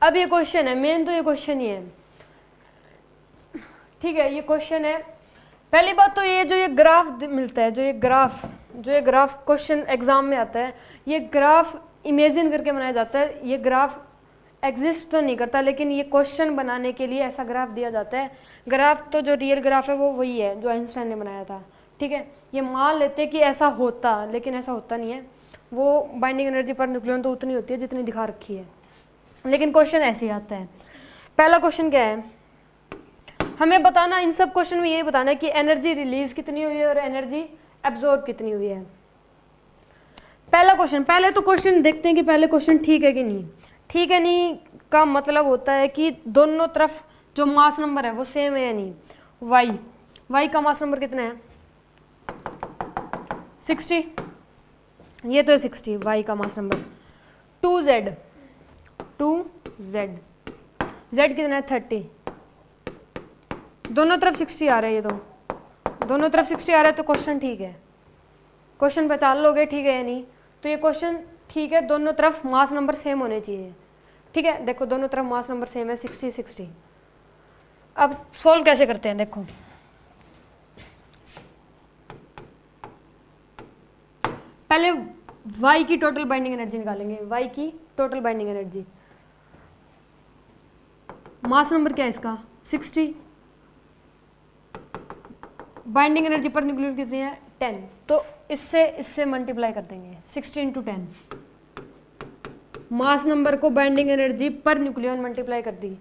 अब ये क्वेश्चन है, मेन तो ये क्वेश्चन ही है, ठीक है। ये क्वेश्चन है, पहली बात तो ये जो ये ग्राफ मिलता है, जो ये ग्राफ क्वेश्चन एग्जाम में आता है, ये ग्राफ इमेजिन करके बनाया जाता है। ये ग्राफ एग्जिस्ट तो नहीं करता, लेकिन ये क्वेश्चन बनाने के लिए ऐसा ग्राफ दिया जाता है। ग्राफ तो जो रियल ग्राफ है वो वही है जो आइंस्टाइन ने बनाया था, ठीक है। ये मान लेते कि ऐसा होता, लेकिन ऐसा होता नहीं है। वो बाइंडिंग एनर्जी पर न्यूक्लियन तो उतनी होती है जितनी दिखा रखी है, लेकिन क्वेश्चन ऐसे ही आता है। पहला क्वेश्चन क्या है, हमें बताना, इन सब क्वेश्चन में यही बताना है कि एनर्जी रिलीज कितनी हुई है और एनर्जी एब्जॉर्ब कितनी हुई है। पहला क्वेश्चन, पहले तो क्वेश्चन देखते हैं कि पहले क्वेश्चन ठीक है कि नहीं। ठीक है नहीं का मतलब होता है कि दोनों तरफ जो मास नंबर है वो सेम है या नहीं। वाई का मास नंबर कितना है, 60, ये तो है 60 वाई का मास नंबर। 2z z कितना है 30, दोनों तरफ 60 आ रहा है, ये तो दोनों तरफ 60 आ रहा है, तो क्वेश्चन ठीक है। क्वेश्चन पहचान लोगे ठीक है या नहीं, तो ये क्वेश्चन ठीक है, दोनों तरफ मास नंबर सेम होने चाहिए, ठीक है। देखो दोनों तरफ मास नंबर सेम है, 60। अब सॉल्व कैसे करते हैं, देखो पहले y की टोटल बाइंडिंग एनर्जी निकालेंगे। y की total binding energy, mass number क्या है इसका 60, बाइंडिंग एनर्जी पर न्यूक्लियन कितनी है 10, तो इससे मल्टीप्लाई कर देंगे 60 × 10। मास नंबर को binding energy per nucleon multiply कर दी,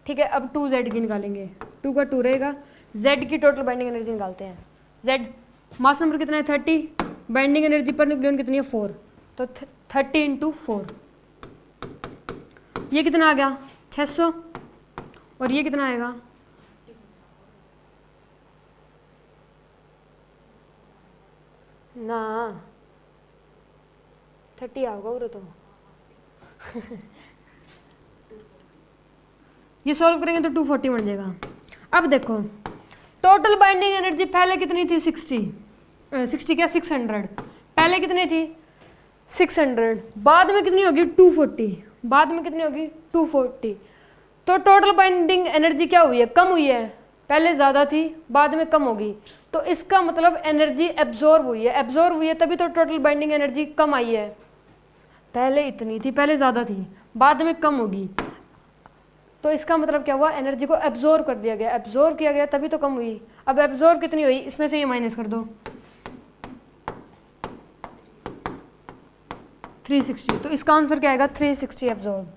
ठीक है। अब 2z की निकालेंगे, 2 का 2 रहेगा। z की टोटल बाइंडिंग एनर्जी निकालते हैं। z मास नंबर कितना है 30, बाइंडिंग एनर्जी पर न्यूक्लियन कितनी है 4, तो 30 × 4, ये कितना आ गया 600, और ये कितना आएगा ना 30 आओगे उरे तो ये सॉल्व करेंगे तो 240 बन जाएगा। अब देखो टोटल बाइंडिंग एनर्जी पहले कितनी थी 60 क्या 600, पहले कितनी थी 600, बाद में कितनी होगी 240, बाद में कितनी होगी 240, तो टोटल बाइंडिंग एनर्जी क्या हुई है, कम हुई है। पहले ज़्यादा थी बाद में कम होगी, तो इसका मतलब एनर्जी एब्जॉर्ब हुई है, एब्जॉर्ब हुई है तभी तो टोटल बाइंडिंग एनर्जी कम आई है। पहले इतनी थी, पहले ज़्यादा थी, बाद में कम होगी, तो इसका मतलब क्या हुआ, एनर्जी को एब्जॉर्ब कर दिया गया, एब्जॉर्ब किया गया तभी तो कम हुई। अब एब्जॉर्ब कितनी हुई, इसमें से ये माइनस कर दो 360, तो इसका आंसर क्या आएगा 360 एब्जॉर्ब,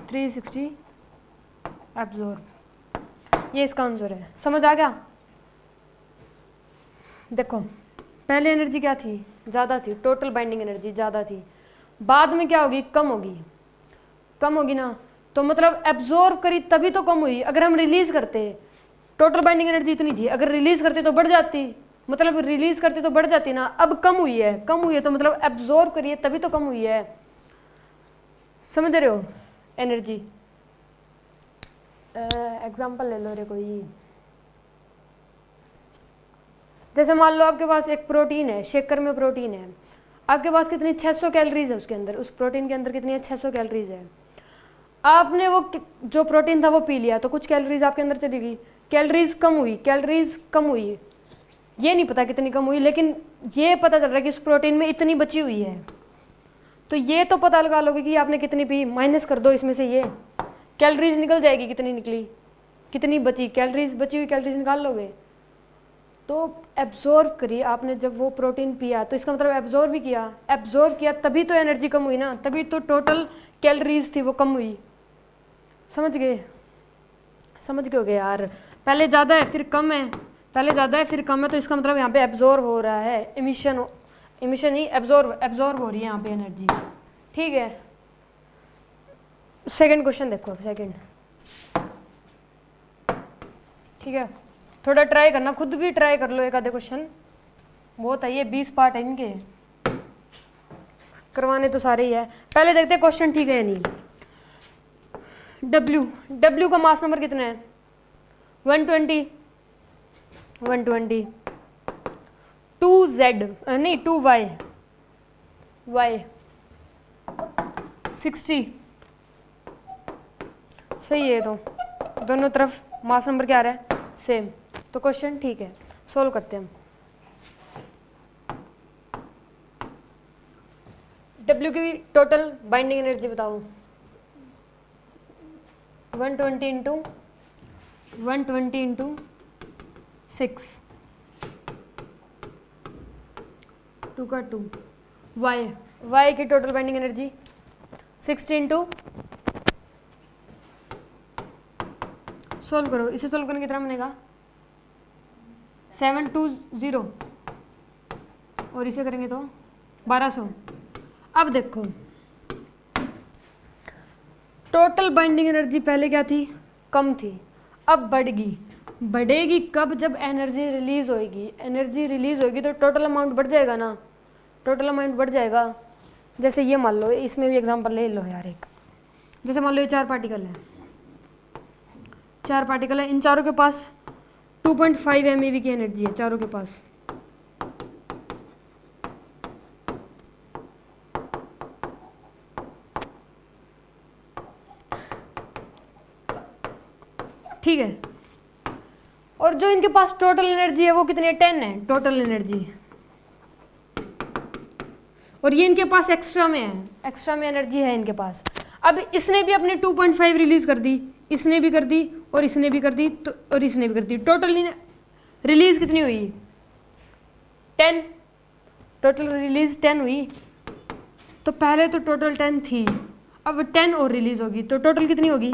360 एब्जॉर्ब, ये इसका आंसर है। समझ आ गया। देखो पहले एनर्जी क्या थी, ज़्यादा थी, टोटल बाइंडिंग एनर्जी ज़्यादा थी, बाद में क्या होगी, कम होगी, कम होगी ना, तो मतलब एब्जॉर्ब करी तभी तो कम हुई। अगर हम रिलीज करते, टोटल बाइंडिंग एनर्जी इतनी थी, अगर रिलीज करते तो बढ़ जाती, मतलब रिलीज करते तो बढ़ जाती ना, अब कम हुई है, कम हुई है तो मतलब एब्जॉर्ब करिए तभी तो कम हुई है। समझ रहे हो एनर्जी। एग्जाम्पल ले लो रे कोई, जैसे मान लो आपके पास एक प्रोटीन है, शेकर में प्रोटीन है, आपके पास कितनी 600 कैलोरीज है उसके अंदर, उस प्रोटीन के अंदर कितनी है 600 कैलोरीज है। आपने वो जो प्रोटीन था वो पी लिया तो कुछ कैलोरीज आपके अंदर चली गई, कैलोरीज कम हुई, कैलोरीज कम हुई, ये नहीं पता कितनी कम हुई, लेकिन ये पता चल रहा है कि उस प्रोटीन में इतनी बची हुई है, तो ये तो पता लगा लोगे कि आपने कितनी पी, माइनस कर दो इसमें से, ये कैलोरीज निकल जाएगी, कितनी निकली, कितनी बची, कैलोरीज बची हुई कैलोरीज निकाल लोगे। तो एब्जॉर्ब करिए आपने, जब वो प्रोटीन पिया तो इसका मतलब एब्जॉर्ब भी किया, एब्जॉर्ब किया तभी तो एनर्जी कम हुई ना, तभी तो टोटल कैलोरीज थी वो कम हुई। समझ गए, समझ गए होगे यार। पहले ज़्यादा है फिर कम है, पहले ज़्यादा है फिर कम है, तो इसका मतलब यहाँ पे एब्जॉर्ब हो रहा है, इमिशन ही एब्जॉर्ब हो रही है यहाँ पे एनर्जी, ठीक है। सेकंड क्वेश्चन देखो, सेकंड, ठीक है, थोड़ा ट्राई करना, खुद भी ट्राई कर लो, एक आधे क्वेश्चन बहुत है, ये 20 पार्ट है इनके, करवाने तो सारे ही है। पहले देखते हैं क्वेश्चन ठीक है या नहीं। W का मास नंबर कितना है 120, 2z नहीं 2y, y 60, सही है, तो दोनों तरफ मास नंबर क्या आ रहा है, सेम। तो क्वेश्चन ठीक है, सोल्व करते हैं हम। डब्ल्यू की टोटल बाइंडिंग एनर्जी बताओ। 120 इंटू 120 इंटू 6, 2 का 2। वाई की total binding energy 60 into, solve करो, इसे सोल्व करने की तरह बनेगा 720, और इसे करेंगे तो 1200। अब देखो टोटल बाइंडिंग एनर्जी पहले क्या थी, कम थी, अब बढ़ेगी कब, जब एनर्जी रिलीज होएगी। एनर्जी रिलीज होएगी तो टोटल अमाउंट बढ़ जाएगा ना, टोटल अमाउंट बढ़ जाएगा। जैसे ये मान लो, इसमें भी एग्जांपल ले लो यार एक, जैसे मान लो ये 4 पार्टिकल है, 4 पार्टिकल है, इन चारों के पास 2.5 MeV की एनर्जी है, चारों के पास। ठीक है, और जो इनके पास टोटल एनर्जी है वो कितनी है, 10 है टोटल एनर्जी, और ये इनके पास एक्स्ट्रा में है, एक्स्ट्रा में एनर्जी है इनके पास। अब इसने भी अपने 2.5 रिलीज कर दी, इसने भी कर दी, और इसने भी कर दी, तो और इसने भी कर दी, टोटल रिलीज कितनी हुई, 10, टोटल रिलीज 10 हुई। तो पहले तो टोटल 10 थी, अब 10 और रिलीज होगी, तो टोटल कितनी होगी,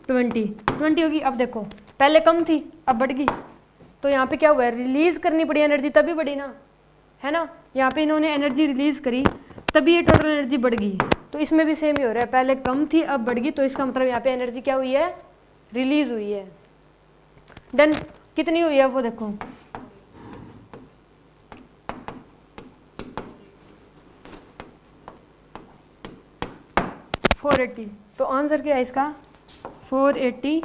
20 होगी। अब देखो पहले कम थी, अब बढ़ गई, तो यहाँ पे क्या हुआ है, रिलीज करनी पड़ी एनर्जी तभी बढ़ी ना, है ना। यहाँ पे इन्होंने एनर्जी रिलीज करी तभी ये टोटल एनर्जी बढ़ गई। तो इसमें भी सेम ही हो रहा है, पहले कम थी अब बढ़ गई, तो इसका मतलब यहाँ पे एनर्जी क्या हुई है, रिलीज हुई है। देन कितनी हुई है वो देखो, $480। तो आंसर क्या है इसका, 480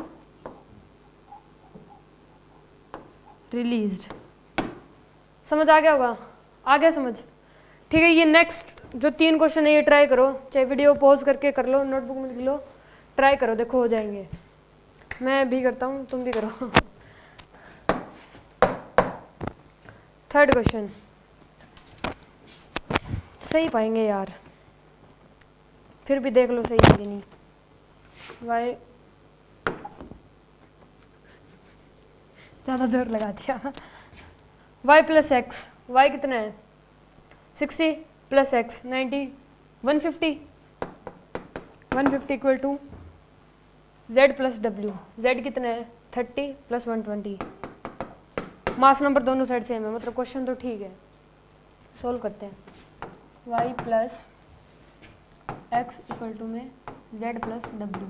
रिलीज्ड। समझ आ गया होगा, आ गया समझ, ठीक है। ये नेक्स्ट जो 3 क्वेश्चन है ये ट्राई करो, चाहे वीडियो पॉज करके कर लो, नोटबुक में लिख लो, ट्राई करो, देखो हो जाएंगे। मैं भी करता हूँ, तुम भी करो। 3rd क्वेश्चन सही पाएंगे यार, फिर भी देख लो सही है कि नहीं। वाई ज़्यादा जोर लगा दिया। y प्लस एक्स, वाई कितना है 60 plus X 90, 150 equal to z plus W, z कितना है 30 प्लस 120। मास नंबर दोनों साइड सेम है, मतलब क्वेश्चन तो ठीक है। सोल्व करते हैं, y plus X equal to में z plus W.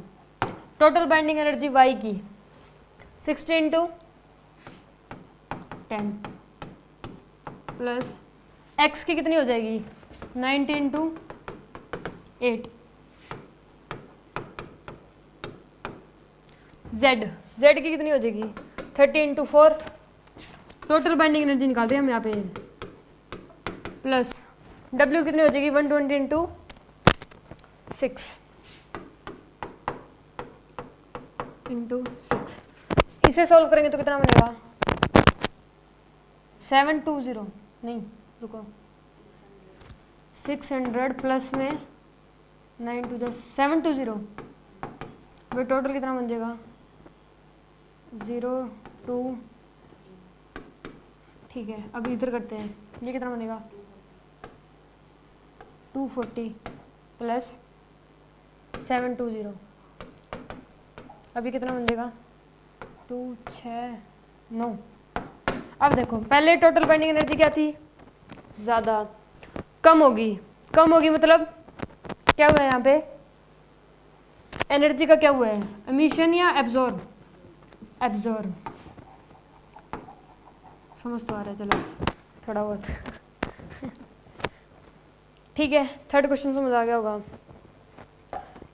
Total binding energy y की 60 इंटू 10 प्लस x की कितनी हो जाएगी 90 इंटू 8, z की कितनी हो जाएगी 30 इंटू 4। टोटल बाइंडिंग एनर्जी निकाल रहे हैं हम यहाँ पे, प्लस w कितनी हो जाएगी 120 इंटू 6 इंटू 6। इसे सोल्व करेंगे तो कितना बनेगा 720, नहीं रुको 600 प्लस में 9 टू 720, वे टोटल कितना बन जाएगा 0 2। ठीक है, अब इधर करते हैं, ये कितना बनेगा 240 प्लस 720, अभी कितना बन जाएगा 2 6 9। अब देखो पहले टोटल बाइंडिंग एनर्जी क्या थी, ज़्यादा, कम होगी मतलब क्या हुआ है यहाँ पे, एनर्जी का क्या हुआ है एमिशन या एब्जॉर्ब, समझ तो आ रहा है, चलो थोड़ा बहुत। ठीक है, 3rd क्वेश्चन समझ आ गया होगा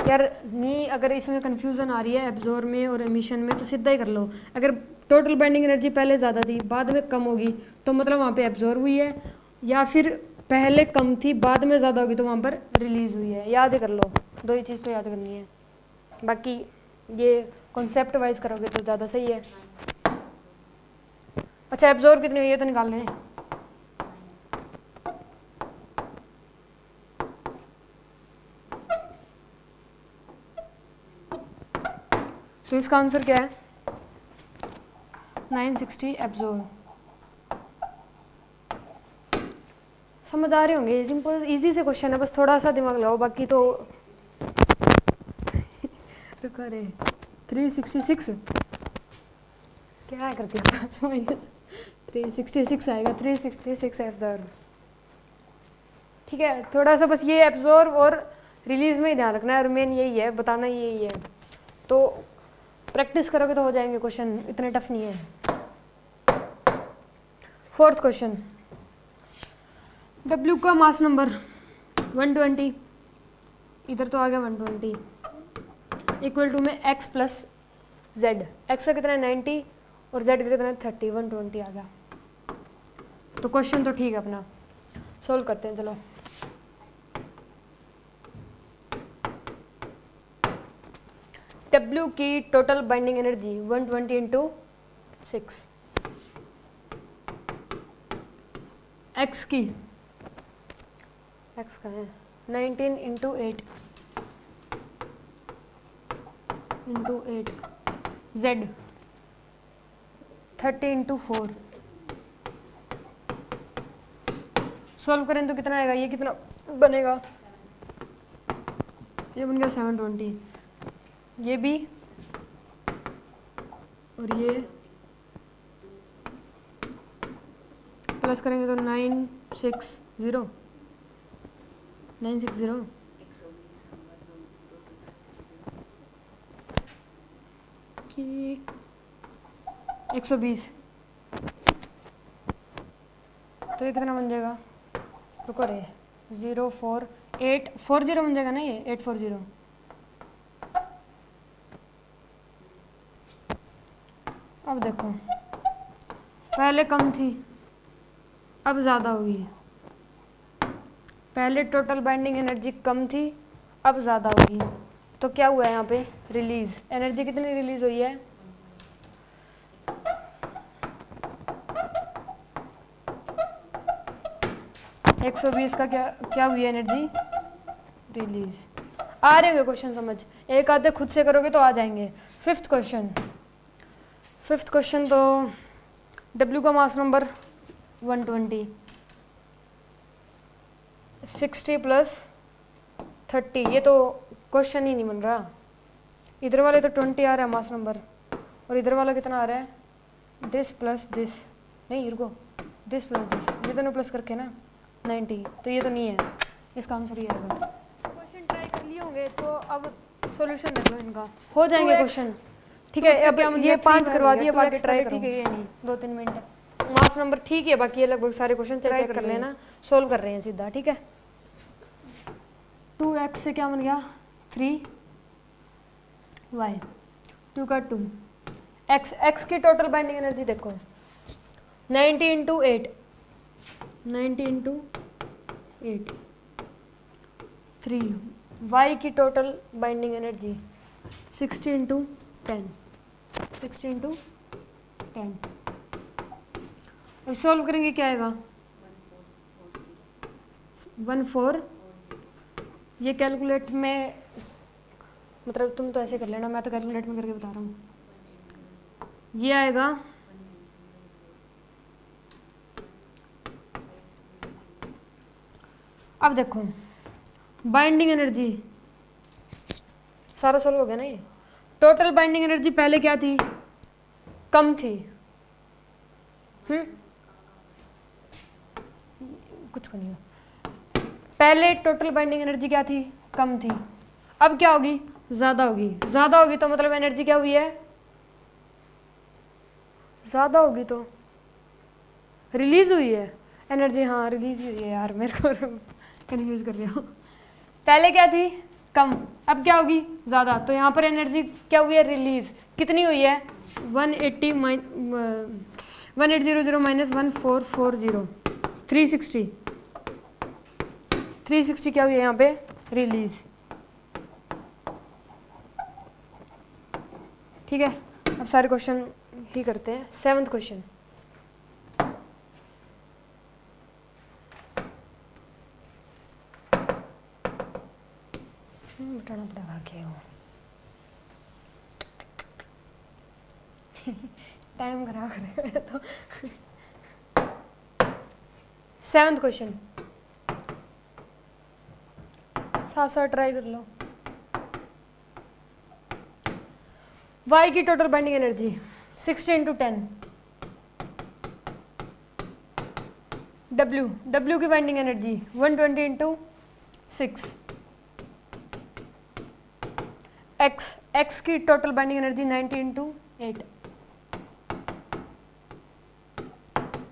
यार। नहीं, अगर इसमें कंफ्यूजन आ रही है एब्जॉर्ब में और एमिशन में तो सीधा ही कर लो। अगर टोटल बाइंडिंग एनर्जी पहले ज़्यादा थी बाद में कम होगी तो मतलब वहाँ पे एब्जॉर्ब हुई है, या फिर पहले कम थी बाद में ज़्यादा होगी तो वहाँ पर रिलीज़ हुई है, याद ही कर लो, दो ही चीज़ तो याद करनी है, बाकी ये कॉन्सेप्ट वाइज करोगे तो ज़्यादा सही है। अच्छा एब्जॉर्ब कितनी हुई है तो निकाल लें। तो इसका आंसर क्या है 960 एब्जॉर्ब। समझ आ रहे होंगे, सिंपल इजी से क्वेश्चन है, बस थोड़ा सा दिमाग लगाओ, बाकी तो रुको रे 366 क्या कर दिया माइनस 366 आएगा, 366 एब्जॉर्ब। ठीक है, थोड़ा सा बस ये एब्जॉर्ब और रिलीज में ही ध्यान रखना है, और मेन यही है, बताना यही है, तो प्रैक्टिस करोगे तो हो जाएंगे क्वेश्चन, इतने टफ नहीं है। फोर्थ क्वेश्चन, W का मास नंबर 120, इधर तो आ गया 120, इक्वल टू में x प्लस जेड, एक्स का कितना है 90 और z का कितना है 30, 120 आ गया। तो क्वेश्चन तो ठीक है अपना, सोल्व करते हैं चलो। W की total binding energy 120 into 6, x की x का है 19 into 8 into 8, z 30 into 4, solve करें तो कितना आएगा, ये कितना बनेगा, ये बन गया 720, ये भी और ये प्लस करेंगे तो 960 कि 120, तो ये कितना बन जाएगा, रुको रे 04840 बन जाएगा ना, ये 840। अब देखो पहले कम थी अब ज़्यादा हुई, पहले टोटल बाइंडिंग एनर्जी कम थी अब ज़्यादा होगी, तो क्या हुआ है यहाँ पे रिलीज, एनर्जी कितनी रिलीज हुई है 120 का क्या हुई एनर्जी रिलीज। आ रहे होंगे क्वेश्चन समझ, एक आधे खुद से करोगे तो आ जाएंगे। फिफ्थ क्वेश्चन तो W का मास नंबर 120, 60 प्लस 30, ये तो क्वेश्चन ही नहीं बन रहा, इधर वाले तो 20 आ रहा है मास नंबर, और इधर वाला कितना आ रहा है दिस प्लस दिस, नहीं रुको दिस प्लस दिस, ये दोनों प्लस करके ना 90, तो ये तो नहीं है, इसका आंसर ये आएगा। क्वेश्चन ट्राई कर लिए होंगे तो अब सॉल्यूशन दे दो इनका, हो जाएंगे क्वेश्चन। ठीक है, अब ये 5 करवा दिए, बाकी ट्राई करो, ठीक है, ये नहीं 2-3 मिनट, मास नंबर ठीक है, बाकी ये लगभग सारे क्वेश्चन चेक कर लेना, सोल्व कर रहे हैं सीधा। ठीक है, 2x से क्या बन गया 3y, 2 का 2, x की टोटल बाइंडिंग एनर्जी देखो 90 इंटू 8, 90 इंटू 8 3, y की total binding energy 60 into 10, 60 into 10, अब सॉल्व करेंगे क्या आएगा 14, ये कैलकुलेट में मतलब तुम तो ऐसे कर लेना, मैं तो कैलकुलेट में करके बता रहा हूँ, ये आएगा अब देखो बाइंडिंग एनर्जी सारा सोल्व हो गया ना, ये टोटल बाइंडिंग एनर्जी पहले क्या थी कम थी, कुछ को नहीं हो, पहले टोटल बाइंडिंग एनर्जी क्या थी कम थी, अब क्या होगी ज़्यादा होगी, ज़्यादा होगी तो मतलब एनर्जी क्या हुई है ज़्यादा होगी तो रिलीज हुई है एनर्जी, हाँ रिलीज हुई है यार, मेरे को कन्फ्यूज कर रही हूँ, पहले क्या थी कम अब क्या होगी ज़्यादा, तो यहाँ पर एनर्जी क्या हुई है रिलीज, कितनी हुई है 1800 माइनस 1440 360, 360 क्या हुई है यहाँ पे, रिलीज। ठीक है, अब सारे क्वेश्चन ही करते हैं। 7th क्वेश्चन, बताना पड़ेगा क्या हो टाइम खराब करेगा तो। 7th क्वेश्चन, साथ साथ ट्राई कर लो। y की टोटल बाइंडिंग एनर्जी 60 × 10, w की बाइंडिंग एनर्जी 120 × 6, x की total binding energy 90 × 8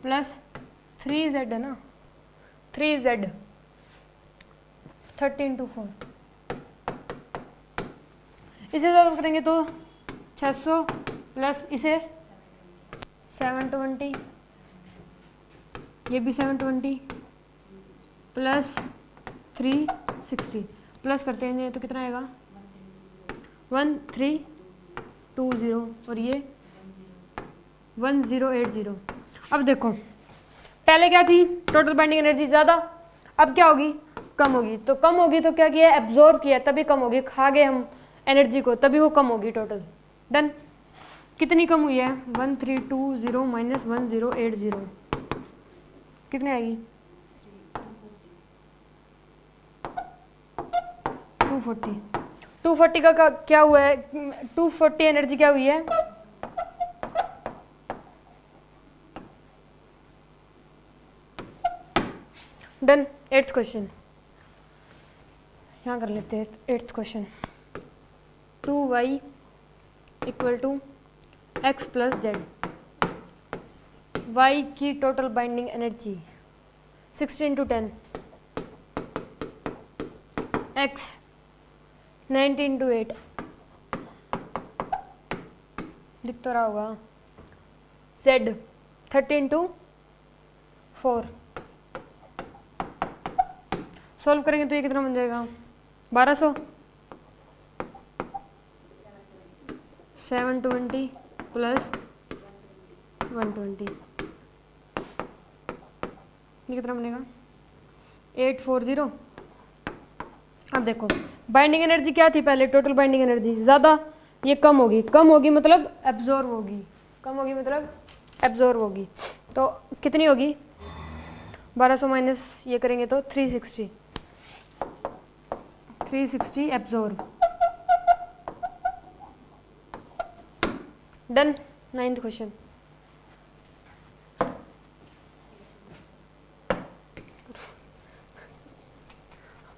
plus 3z है ना, 3z 30 × 4। इसे सॉल्व करेंगे तो 600 प्लस इसे 720, ये भी 720 प्लस 360 प्लस करते हैं तो कितना आएगा 1320 और ये 1080। अब देखो पहले क्या थी, टोटल बाइंडिंग एनर्जी ज़्यादा, अब क्या होगी, कम होगी। तो कम होगी तो क्या किया, एब्जॉर्ब किया तभी कम होगी, खा गए हम एनर्जी को तभी वो कम होगी टोटल। डन। कितनी कम हुई है, 1320 माइनस 1080 कितनी आएगी 240। 240 का क्या हुआ है, 240 एनर्जी क्या हुई है, डन। 8th क्वेश्चन यहाँ कर लेते हैं। 8th question, 2y = x + z, y की टोटल बाइंडिंग एनर्जी 60 × 10, x 90 × 8 दिख तो रहा होगा, z 30 × 4। सॉल्व करेंगे तो ये कितना बन जाएगा 1200, 720 प्लस 120, ये कितना बनेगा 840। अब देखो बाइंडिंग एनर्जी क्या थी पहले, टोटल बाइंडिंग एनर्जी ज़्यादा, ये कम होगी, कम होगी मतलब एब्जॉर्ब होगी, कम होगी मतलब एब्जॉर्ब होगी। तो कितनी होगी 1200 माइनस ये करेंगे तो 360 एब्जॉर्ब। डन। 9th क्वेश्चन,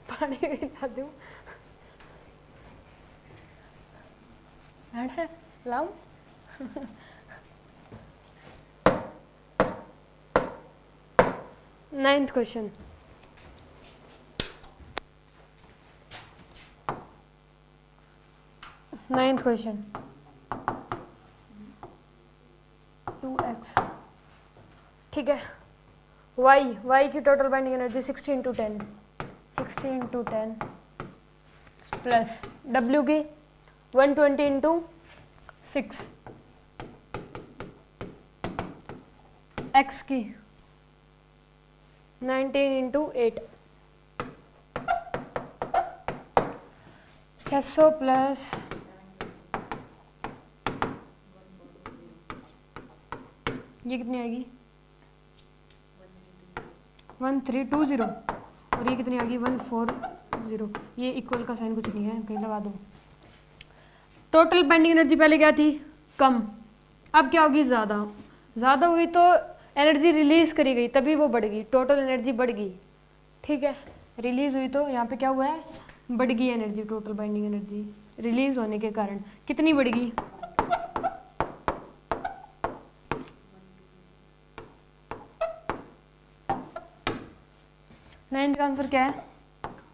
पानी पिला दूं, लाऊं? 9th question, ninth question 2x, ठीक है। y की total binding energy 60 × 10 plus w की 120 × 6, x की 19 × 8, 600 प्लस ये कितनी आएगी 1320 और ये कितनी आ गई 140। ये इक्वल का साइन कुछ नहीं है, कहीं लगा दो। टोटल बाइंडिंग एनर्जी पहले क्या थी, कम, अब क्या होगी ज़्यादा। ज़्यादा हुई तो एनर्जी रिलीज करी गई तभी वो बढ़ गई, टोटल एनर्जी बढ़ गई। ठीक है, रिलीज हुई तो यहाँ पे क्या हुआ है, बढ़ गई energy, total binding energy release होने के कारण कितनी बढ़ गई 9th का आंसर क्या है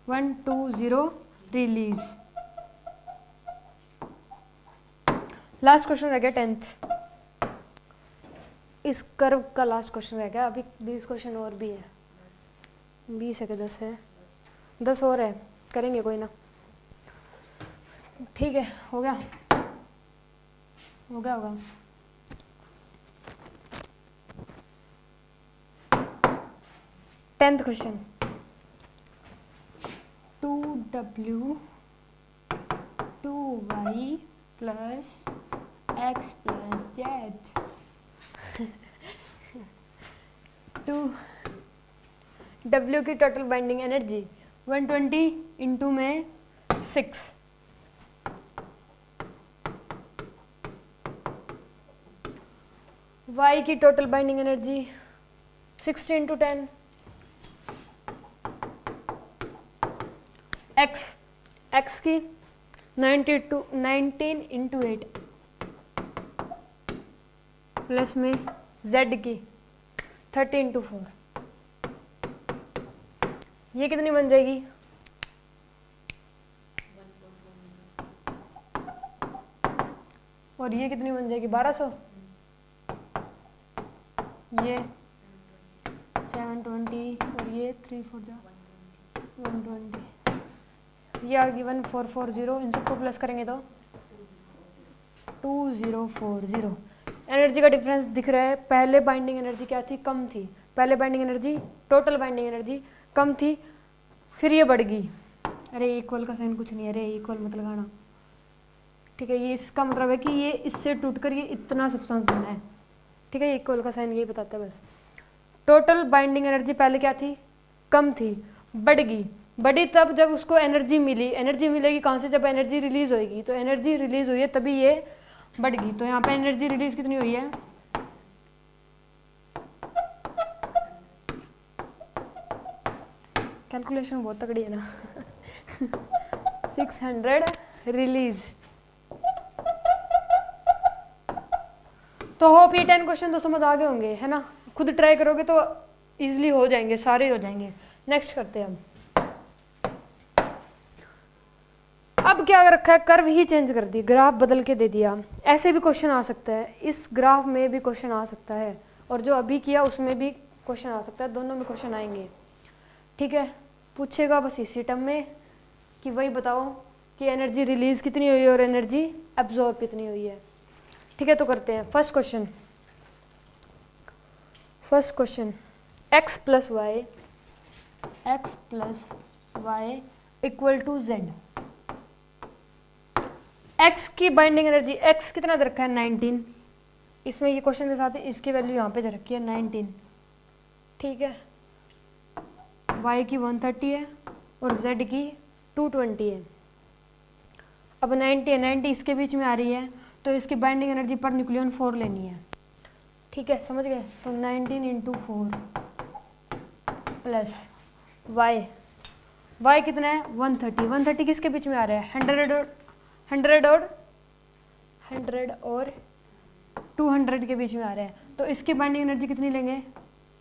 120 रिलीज। लास्ट क्वेश्चन रह गया 10th, इस कर्व का लास्ट क्वेश्चन रह गया। अभी 20 क्वेश्चन और भी है, 20 है कि 10 है, 10 और है, करेंगे कोई ना। ठीक है, हो गया होगा। Tenth question, 2w 2y plus x plus z 2w की टोटल बाइंडिंग एनर्जी 120 इंटू में 6, y की total binding energy 60 into 10, x की 19 इंटू 8 प्लस में z की 30 इंटू 4, ये कितनी बन जाएगी? और ये कितनी बन जाएगी? 1200। ये 720 और ये 3 4 120, ये आ गई 1440। इन सबको प्लस करेंगे तो 2040। एनर्जी का डिफरेंस दिख रहा है। पहले बाइंडिंग एनर्जी क्या थी? कम थी। पहले binding energy, total binding energy कम थी, फिर ये बढ़ गई। अरे इक्वल का साइन कुछ नहीं है, अरे इक्वल मत लगाना, ठीक है। ये इसका मतलब है कि ये इससे टूटकर ये इतना सब्सटेंस बना है, ठीक है। इक्वल का साइन यही बताता है बस। टोटल बाइंडिंग एनर्जी पहले क्या थी? कम थी, बढ़ गई। बढ़ी तब जब उसको एनर्जी मिली। एनर्जी मिलेगी कहाँ से? जब एनर्जी रिलीज होगी। तो एनर्जी रिलीज हुई है तभी ये बढ़ गई। तो यहाँ पे एनर्जी रिलीज कितनी हुई है? कैलकुलेशन बहुत तगड़ी है ना 600 रिलीज। तो होप ये 10 क्वेश्चन तो समझ आ गए होंगे, है ना। खुद ट्राई करोगे तो इजीली हो जाएंगे, सारे हो जाएंगे। नेक्स्ट करते हैं हम। अब क्या रखा है? कर्व ही चेंज कर दी, ग्राफ बदल के दे दिया। ऐसे भी क्वेश्चन आ सकता है, इस ग्राफ में भी क्वेश्चन आ सकता है, और जो अभी किया उसमें भी क्वेश्चन आ सकता है। दोनों में क्वेश्चन आएंगे, ठीक है। पूछेगा बस इसी टर्म में कि वही बताओ कि एनर्जी रिलीज कितनी हुई है और एनर्जी एब्जॉर्ब कितनी हुई है, ठीक है। तो करते हैं first question. x plus Y equal to Z. x की बाइंडिंग एनर्जी, x कितना दे रखा है? 19। इसमें ये क्वेश्चन के साथ इसकी वैल्यू यहाँ पे दे रखी है 19, ठीक है। y की 130 है और z की 220 है। अब 90 इसके बीच में आ रही है, तो इसकी बाइंडिंग एनर्जी पर न्यूक्लियन 4 लेनी है, ठीक है। समझ गए? तो 19 इंटू 4 प्लस y कितना है? 130 किसके बीच में आ रहा है? 100 और 200 के बीच में आ रहा है। तो इसकी बाइंडिंग एनर्जी कितनी लेंगे?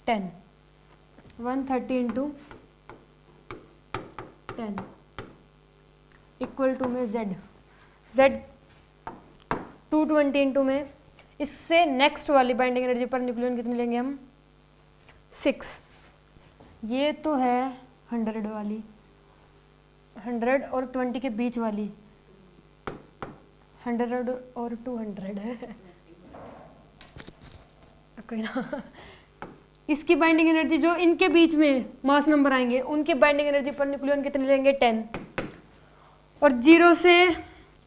10। 130 इंटू 10 इक्वल टू में z 220 इंटू में इससे नेक्स्ट वाली बाइंडिंग एनर्जी पर न्यूक्लियन कितनी लेंगे हम? 6। ये तो है 100 वाली, 100 और 20 के बीच वाली, 100 और 200 है कोई ना। इसकी बाइंडिंग एनर्जी जो इनके बीच में मास नंबर आएंगे उनकी बाइंडिंग एनर्जी पर न्यूक्लियन कितने लेंगे? 10। और 0 से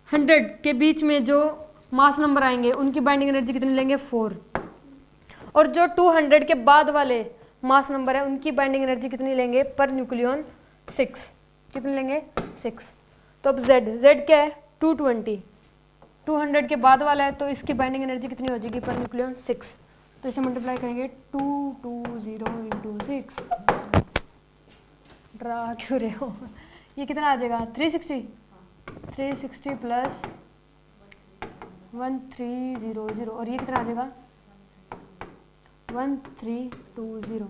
100 के बीच में जो मास नंबर आएंगे उनकी बाइंडिंग एनर्जी कितनी लेंगे? 4। और जो 200 के बाद वाले मास नंबर है उनकी बाइंडिंग एनर्जी कितनी लेंगे पर न्यूक्लियन? 6। कितनी लेंगे? 6। तो अब z क्या है? 220। 200 के बाद वाला है तो इसकी बाइंडिंग एनर्जी कितनी हो जाएगी पर न्यूक्लियन? 6। तो इसे मल्टीप्लाई करेंगे 220 इंटू 6। ड्रा क्यों रहे हो? ये कितना आ जाएगा? 360 प्लस 1300 और ये कितना आ जाएगा? 1320।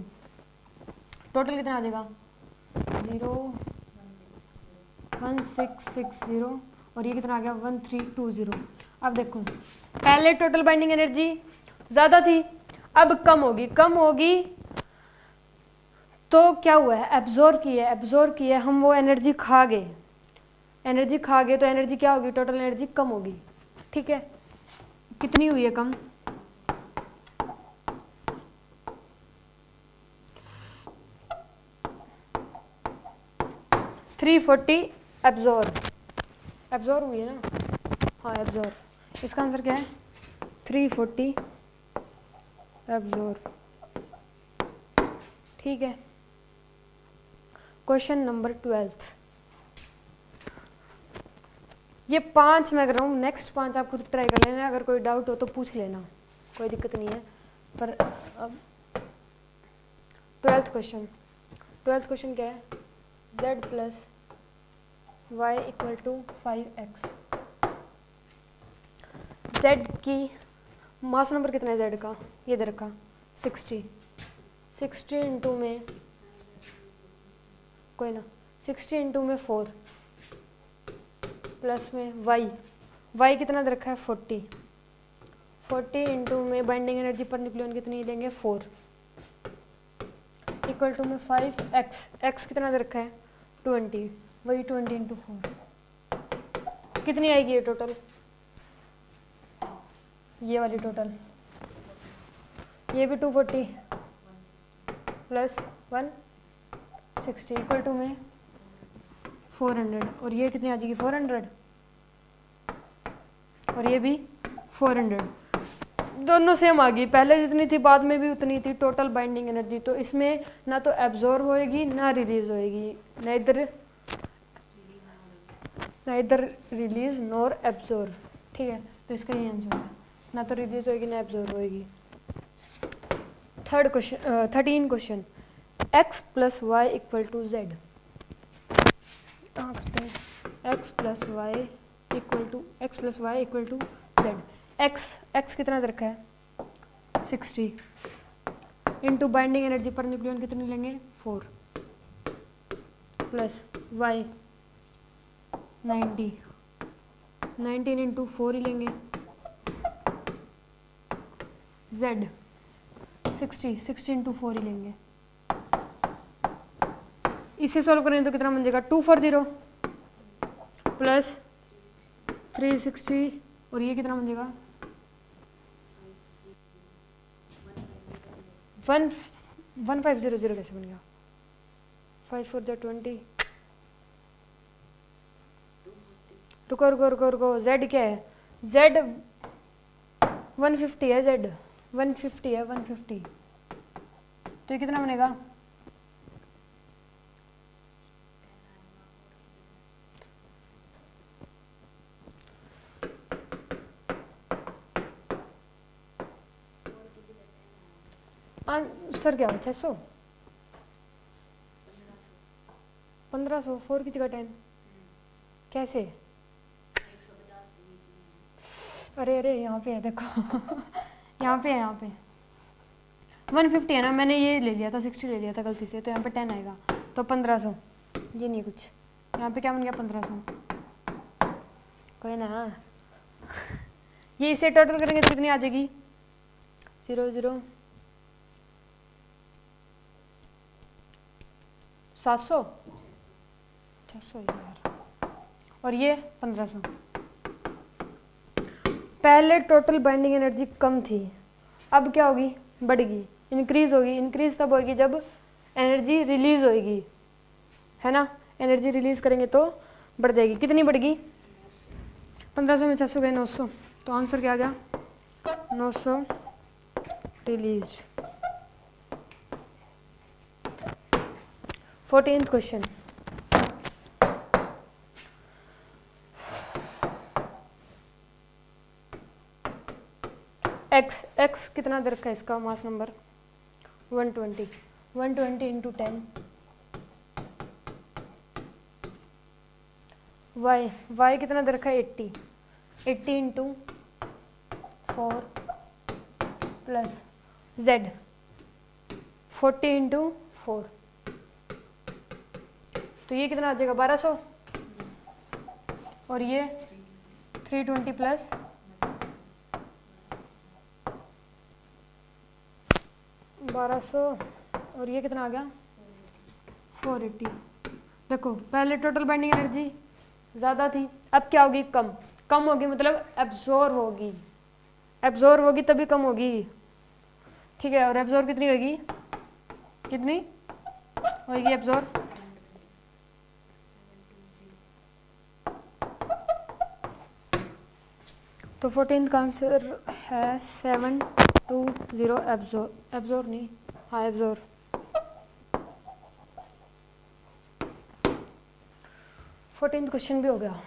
टोटल कितना आ जाएगा? 1660 और ये कितना आ गया? 1320। अब देखो पहले टोटल बाइंडिंग एनर्जी ज़्यादा थी, अब कम होगी तो क्या हुआ है, एब्जॉर्ब किया हम, वो एनर्जी खा गए, तो एनर्जी क्या होगी, टोटल एनर्जी कम होगी। ठीक है, कितनी हुई है कम, 340 एब्जॉर्ब हुई है ना, हाँ एब्जॉर्ब, इसका आंसर क्या है 340 एब्जॉर्ब। ठीक है, क्वेश्चन नंबर 12। ये 5 मैं कर रहा हूँ, नेक्स्ट 5 आप खुद ट्राई कर लेना, अगर कोई डाउट हो तो पूछ लेना, कोई दिक्कत नहीं है। पर अब 12th क्वेश्चन क्या है, z plus y equal to 5x। z की मास नंबर कितना है z का, ये दे रखा 60 इंटू में, कोई ना 60 इंटू में 4 प्लस में y कितना दे रखा है 40 इंटू में बाइंडिंग एनर्जी पर न्यूक्लियन कितनी लेंगे 4 इक्वल टू में 5x कितना दे रखा है 20, वही 20 इंटू 4 कितनी आएगी ये टोटल, ये वाली टोटल, ये भी 240 प्लस 160 इक्वल टू में 400, और ये कितनी आ जाएगी 400, और ये भी 400, दोनों सेम आ गई, पहले जितनी थी बाद में भी उतनी थी टोटल बाइंडिंग एनर्जी। तो इसमें ना तो एब्जॉर्ब होएगी ना रिलीज होएगी, ना इधर रिलीज नॉर एब्जॉर्ब। ठीक है, तो इसका ये आंसर है, ना तो रिलीज होएगी ना एब्जॉर्ब होएगी। 13 question, x plus Y equal to Z, करते हैं x plus Y equal to Z. x कितना दे रखा है 60 into binding energy per nucleon कितनी लेंगे 4 प्लस y 19 इंटू 4 ही लेंगे, z 60 इंटू 4 ही लेंगे। इसे सॉल्व करें तो कितना बन जाएगा 240 प्लस 360, और ये कितना बन जाएगा 1500 कैसे बन गया, 5 4 20, रुको, z क्या है, z 150 है, z 150 है, 150, तो ये कितना बनेगा आंसर क्या हो 600, 1500, 4 की जगह 10 कैसे, अरे यहाँ पे है देखो यहाँ पे 150 है ना, मैंने ये ले लिया था 60 ले लिया था गलती से, तो यहाँ पे 10 आएगा, तो 1500, ये नहीं कुछ, यहाँ पे क्या बन गया 1500, कोई ना ये इसे टोटल करेंगे तो कितनी आ जाएगी 0 700 600 यार, और ये 1500। पहले टोटल बाइंडिंग एनर्जी कम थी, अब क्या होगी बढ़ेगी, इंक्रीज होगी। इंक्रीज तब होगी जब एनर्जी रिलीज होगी, है ना, एनर्जी रिलीज करेंगे तो बढ़ जाएगी। कितनी बढ़ेगी 1500 में 600 गए 900, तो आंसर क्या आ गया 900 रिलीज। 14th क्वेश्चन, x कितना दे रखा है इसका मास नंबर 120 इंटू 10, y कितना दे रखा है 80 इंटू 4 प्लस z 40 इंटू 4, तो ये कितना आ जाएगा 1200, और ये 320 प्लस 1200, और ये कितना आ गया 480। देखो पहले टोटल बाइंडिंग एनर्जी ज़्यादा थी, अब क्या होगी, कम। कम होगी मतलब एब्जॉर्ब होगी, एब्जॉर्ब होगी तभी कम होगी, ठीक है। और एब्जॉर्ब कितनी होगी, कितनी होगी एब्जॉर्ब, तो 14 का आंसर है 720। एब्जॉर्ब, एब्जॉर्ब नहीं, हाँ एब्जॉर्ब। 14th क्वेश्चन भी हो गया,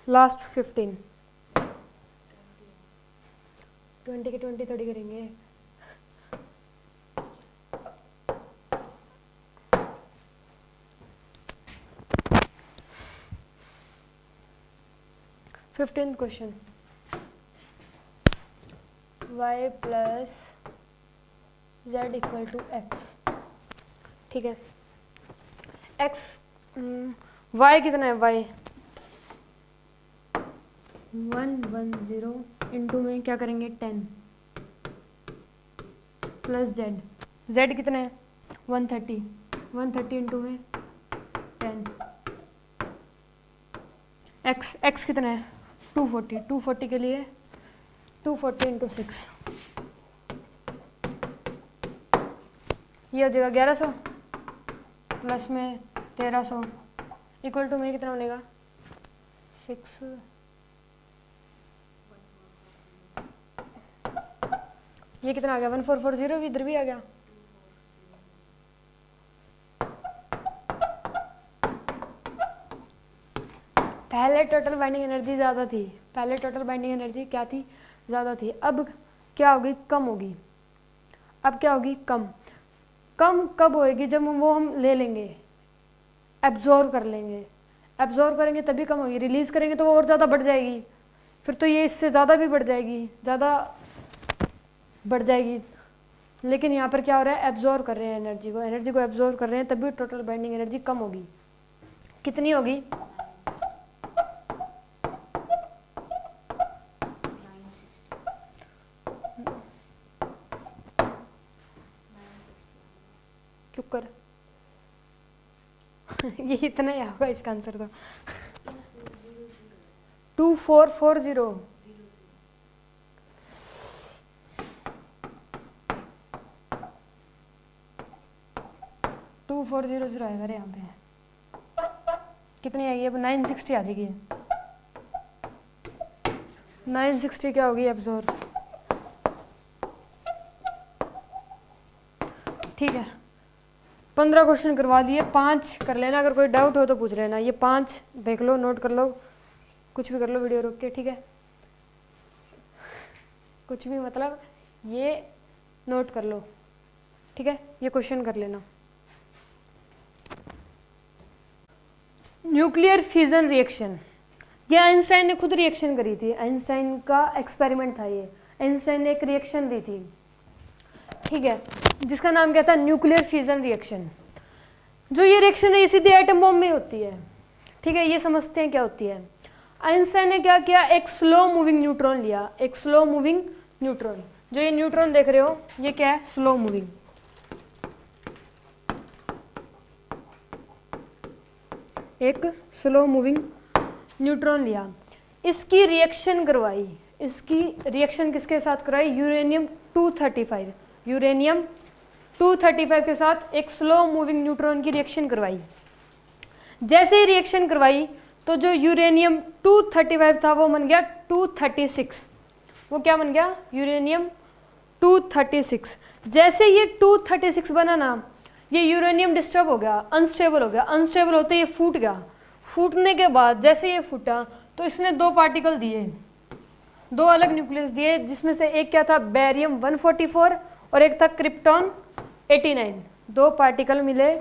लास्ट 15। 20 के 20 थोड़ी करेंगे। Fifteenth question, y plus Z equal to X, ठीक है। x y कितना है, y 110 इंटू में क्या करेंगे 10 प्लस z कितना है 130 इंटू में 10, x कितना है 240 के लिए 240 इंटू 6, ये हो जाएगा 1100 प्लस में 1300 इक्वल टू में कितना बनेगा 6, ये कितना आ गया 1440, भी इधर भी आ गया। पहले टोटल बाइंडिंग एनर्जी ज़्यादा थी, पहले टोटल बाइंडिंग एनर्जी क्या थी, ज़्यादा थी। अब क्या होगी, कम होगी। अब क्या होगी, कम। कम कब होएगी, जब वो हम ले लेंगे, एब्जॉर्ब कर लेंगे। एब्जॉर्ब करेंगे तभी कम होगी, रिलीज़ करेंगे तो वो और ज़्यादा बढ़ जाएगी, फिर तो ये इससे ज़्यादा भी बढ़ जाएगी, ज़्यादा बढ़ जाएगी। लेकिन यहाँ पर क्या हो रहा है, एब्जॉर्ब कर रहे हैं एनर्जी को एब्जॉर्ब कर रहे हैं, तभी टोटल बाइंडिंग एनर्जी कम होगी। कितनी होगी, 960 ये इतना ही होगा इसका आंसर तो 2440 2400 आएगा रे यहाँ पे। कितनी आएगी अब, 960 आ जाएगी। 960 क्या होगी एब्जॉर्ब, ठीक है। 15 क्वेश्चन करवा दिए, 5 कर लेना, अगर कोई डाउट हो तो पूछ लेना। ये 5 देख लो, नोट कर लो, कुछ भी कर लो वीडियो रोक के, ठीक है। कुछ भी मतलब ये नोट कर लो, ठीक है। ये क्वेश्चन कर लेना। न्यूक्लियर फ्यूजन रिएक्शन, ये आइंस्टाइन ने खुद रिएक्शन करी थी, आइंस्टाइन का एक्सपेरिमेंट था ये। आइंस्टाइन ने एक रिएक्शन दी थी, ठीक है, जिसका नाम क्या था, न्यूक्लियर फ्यूजन रिएक्शन। जो ये रिएक्शन है ये सीधे एटम बॉम्ब में होती है, ठीक है। ये समझते हैं क्या होती है। आइंस्टाइन ने क्या किया, एक स्लो मूविंग न्यूट्रॉन लिया, एक स्लो मूविंग न्यूट्रॉन। जो ये न्यूट्रॉन देख रहे हो ये क्या है, स्लो मूविंग। एक स्लो मूविंग न्यूट्रॉन लिया, इसकी रिएक्शन करवाई। इसकी रिएक्शन किसके साथ करवाई, यूरेनियम 235, यूरेनियम 235 के साथ एक स्लो मूविंग न्यूट्रॉन की रिएक्शन करवाई। जैसे ही रिएक्शन करवाई तो जो यूरेनियम 235 था वो बन गया 236। वो क्या बन गया, यूरेनियम 236। जैसे ये 236 बना ना, ये यूरेनियम डिस्टर्ब हो गया, अनस्टेबल हो गया। अनस्टेबल होते ये फूट गया। फूटने के बाद जैसे ये फूटा तो इसने 2 पार्टिकल दिए, 2 अलग न्यूक्लियस दिए, जिसमें से एक क्या था, बेरियम 144 और एक था क्रिप्टॉन 89। 2 पार्टिकल मिले,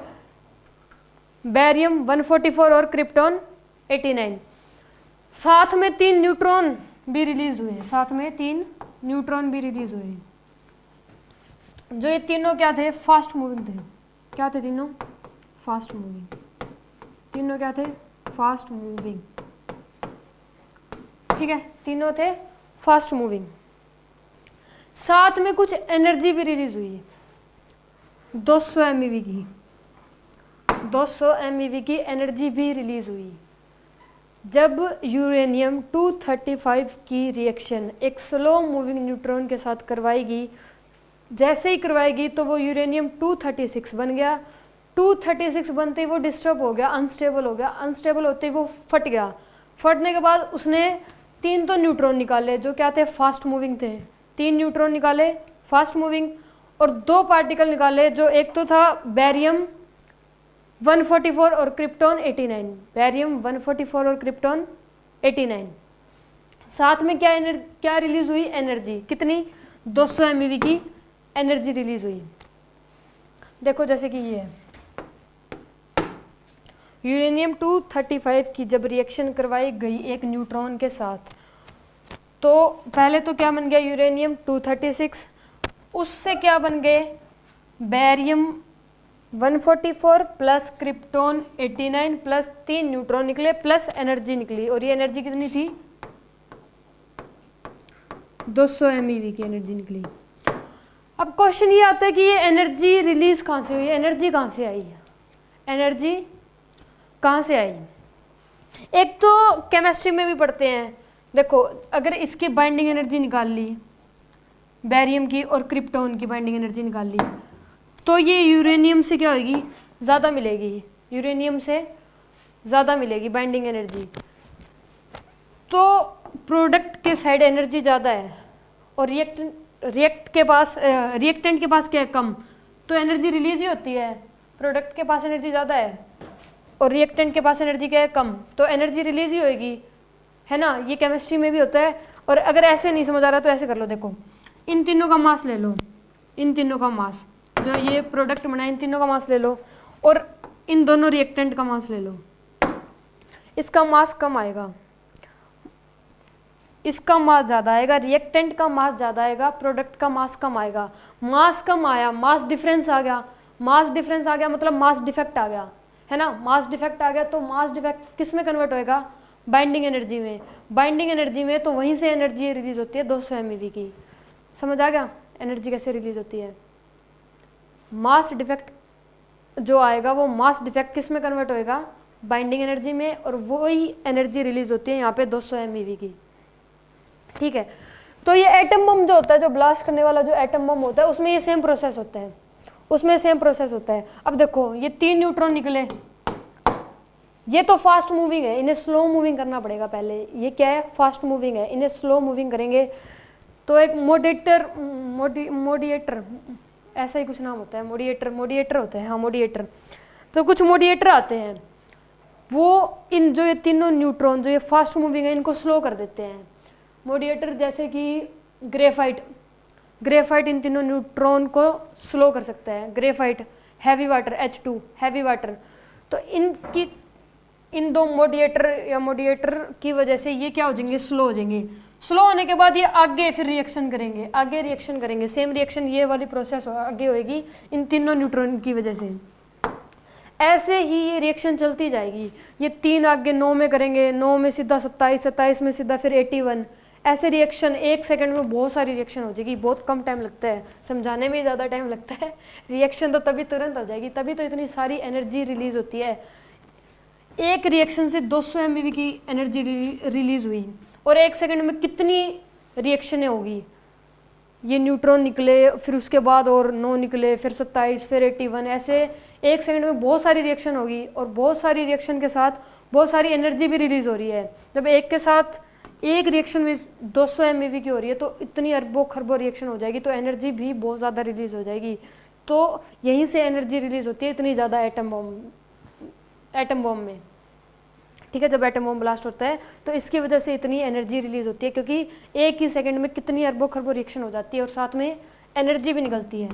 बेरियम 144 और क्रिप्टॉन 89। साथ में 3 न्यूट्रॉन भी रिलीज हुए, साथ में 3 न्यूट्रॉन भी रिलीज हुए। जो ये तीनों क्या थे, फास्ट मूविंग थे। क्या थे तीनों, फास्ट मूविंग। तीनों क्या थे, फास्ट मूविंग, ठीक है। तीनों थे फास्ट मूविंग। साथ में कुछ एनर्जी भी रिलीज हुई, 200 MeV की, 200 MeV की एनर्जी भी रिलीज हुई जब यूरेनियम 235 की रिएक्शन एक स्लो मूविंग न्यूट्रॉन के साथ करवाएगी। जैसे ही करवाएगी तो वो यूरेनियम 236 बन गया। 236 बनते ही वो डिस्टर्ब हो गया, अनस्टेबल हो गया। अनस्टेबल होते ही वो फट गया। फटने के बाद उसने 3 तो न्यूट्रॉन निकाले जो क्या थे, फास्ट मूविंग थे। 3 न्यूट्रॉन निकाले फास्ट मूविंग और 2 पार्टिकल निकाले जो एक तो था बैरियम 144 और क्रिप्टॉन 89। बैरियम 144 और क्रिप्टॉन 89। साथ में क्या रिलीज हुई, एनर्जी कितनी, 200 MeV की एनर्जी रिलीज हुई। देखो जैसे कि ये है यूरेनियम 235 की जब रिएक्शन करवाई गई एक न्यूट्रॉन के साथ, तो पहले तो क्या बन गया यूरेनियम 236, उससे क्या बन गए barium 144 plus krypton 89 plus 3 neutron निकले प्लस एनर्जी निकली। और ये एनर्जी कितनी थी, 200 MeV की एनर्जी निकली। अब क्वेश्चन ये आता है कि ये एनर्जी रिलीज कहाँ से हुई, एनर्जी कहाँ से आई, एनर्जी कहाँ से आई। एक तो केमिस्ट्री में भी पढ़ते हैं, देखो अगर इसकी बाइंडिंग एनर्जी निकाल ली बैरियम की और क्रिप्टॉन की बाइंडिंग एनर्जी निकाल ली तो ये यूरेनियम से क्या होगी, ज़्यादा मिलेगी, यूरेनियम से ज़्यादा मिलेगी बाइंडिंग एनर्जी। तो प्रोडक्ट के साइड एनर्जी ज़्यादा है और रिएक्टेंट के पास क्या है, कम, तो एनर्जी रिलीज ही होती है। प्रोडक्ट के पास एनर्जी ज़्यादा है और रिएक्टेंट के पास एनर्जी क्या है, कम, तो एनर्जी रिलीज ही होएगी, है ना। ये केमिस्ट्री में भी होता है। और अगर ऐसे नहीं समझ आ रहा तो ऐसे कर लो, देखो इन तीनों का मास ले लो, इन तीनों का मास जो ये प्रोडक्ट बना इन तीनों का मास ले लो और इन दोनों रिएक्टेंट का मास ले लो। इसका मास कम आएगा, इसका मास ज़्यादा आएगा, रिएक्टेंट का मास ज़्यादा आएगा, प्रोडक्ट का मास कम आएगा। मास कम आया, मास डिफरेंस आ गया, मास डिफरेंस आ गया मतलब मास डिफेक्ट आ गया, है ना। मास डिफेक्ट आ गया तो मास डिफेक्ट किस में कन्वर्ट होएगा, बाइंडिंग एनर्जी में। बाइंडिंग एनर्जी में तो वहीं से एनर्जी रिलीज होती है 200 MeV की। समझ आ गया एनर्जी कैसे रिलीज होती है। मास डिफेक्ट जो आएगा वो मास डिफेक्ट किस में कन्वर्ट होएगा, बाइंडिंग एनर्जी में, और वही एनर्जी रिलीज होती है यहाँ पे 200 MeV की। ठीक है, तो ये एटम बम जो होता है, जो ब्लास्ट करने वाला जो एटम बम होता है, उसमें ये सेम प्रोसेस होता है, उसमें सेम प्रोसेस होता है। अब देखो ये 3 न्यूट्रॉन निकले, ये तो फास्ट मूविंग है, इन्हें स्लो मूविंग करना पड़ेगा पहले। ये क्या है, फास्ट मूविंग है, इन्हें स्लो मूविंग करेंगे तो एक मोडिएटर ऐसा ही कुछ नाम होता है, मोडिएटर होता है, हाँ मोडिएटर। तो कुछ मोडिएटर आते हैं, वो इन जो ये तीनों न्यूट्रॉन जो ये फास्ट मूविंग है इनको स्लो कर देते हैं। मोडिएटर जैसे कि ग्रेफाइट इन तीनों न्यूट्रॉन को स्लो कर सकता है। Graphite, heavy water H2 heavy water, तो इन 2 मोडिएटर की वजह से ये क्या हो जाएंगे, स्लो हो जाएंगे। स्लो होने के बाद ये आगे फिर रिएक्शन करेंगे, सेम रिएक्शन ये वाली प्रोसेस आगे होएगी इन तीनों न्यूट्रॉन की वजह से। ऐसे ही ये रिएक्शन चलती जाएगी। ये 3 आगे 9 में करेंगे, 9 में सीधा 27, 27 में सीधा फिर 81। ऐसे रिएक्शन 1 सेकंड में बहुत सारी रिएक्शन हो जाएगी। बहुत कम टाइम लगता है, समझाने में ज़्यादा टाइम लगता है, रिएक्शन तो तभी तुरंत हो जाएगी, तभी तो इतनी सारी एनर्जी रिलीज होती है। एक रिएक्शन से 200 MeV की एनर्जी रिलीज हुई और 1 सेकंड में कितनी रिएक्शनें होगी। ये न्यूट्रॉन निकले, फिर उसके बाद और 9 निकले, फिर 27, फिर 81, ऐसे 1 सेकंड में बहुत सारी रिएक्शन होगी। और बहुत सारी रिएक्शन के साथ बहुत सारी एनर्जी भी रिलीज हो रही है। जब एक के साथ एक रिएक्शन में 200 MeV की हो रही है तो इतनी अरबों खरबों रिएक्शन हो जाएगी, तो एनर्जी भी बहुत ज़्यादा रिलीज हो जाएगी। तो यहीं से एनर्जी रिलीज होती है इतनी ज़्यादा एटम बॉम्ब में। ठीक है, जब एटम बॉम्ब ब्लास्ट होता है तो इसकी वजह से इतनी एनर्जी रिलीज होती है, क्योंकि एक ही सेकंड में कितनी अरबों खरबों रिएक्शन हो जाती है और साथ में एनर्जी भी निकलती है।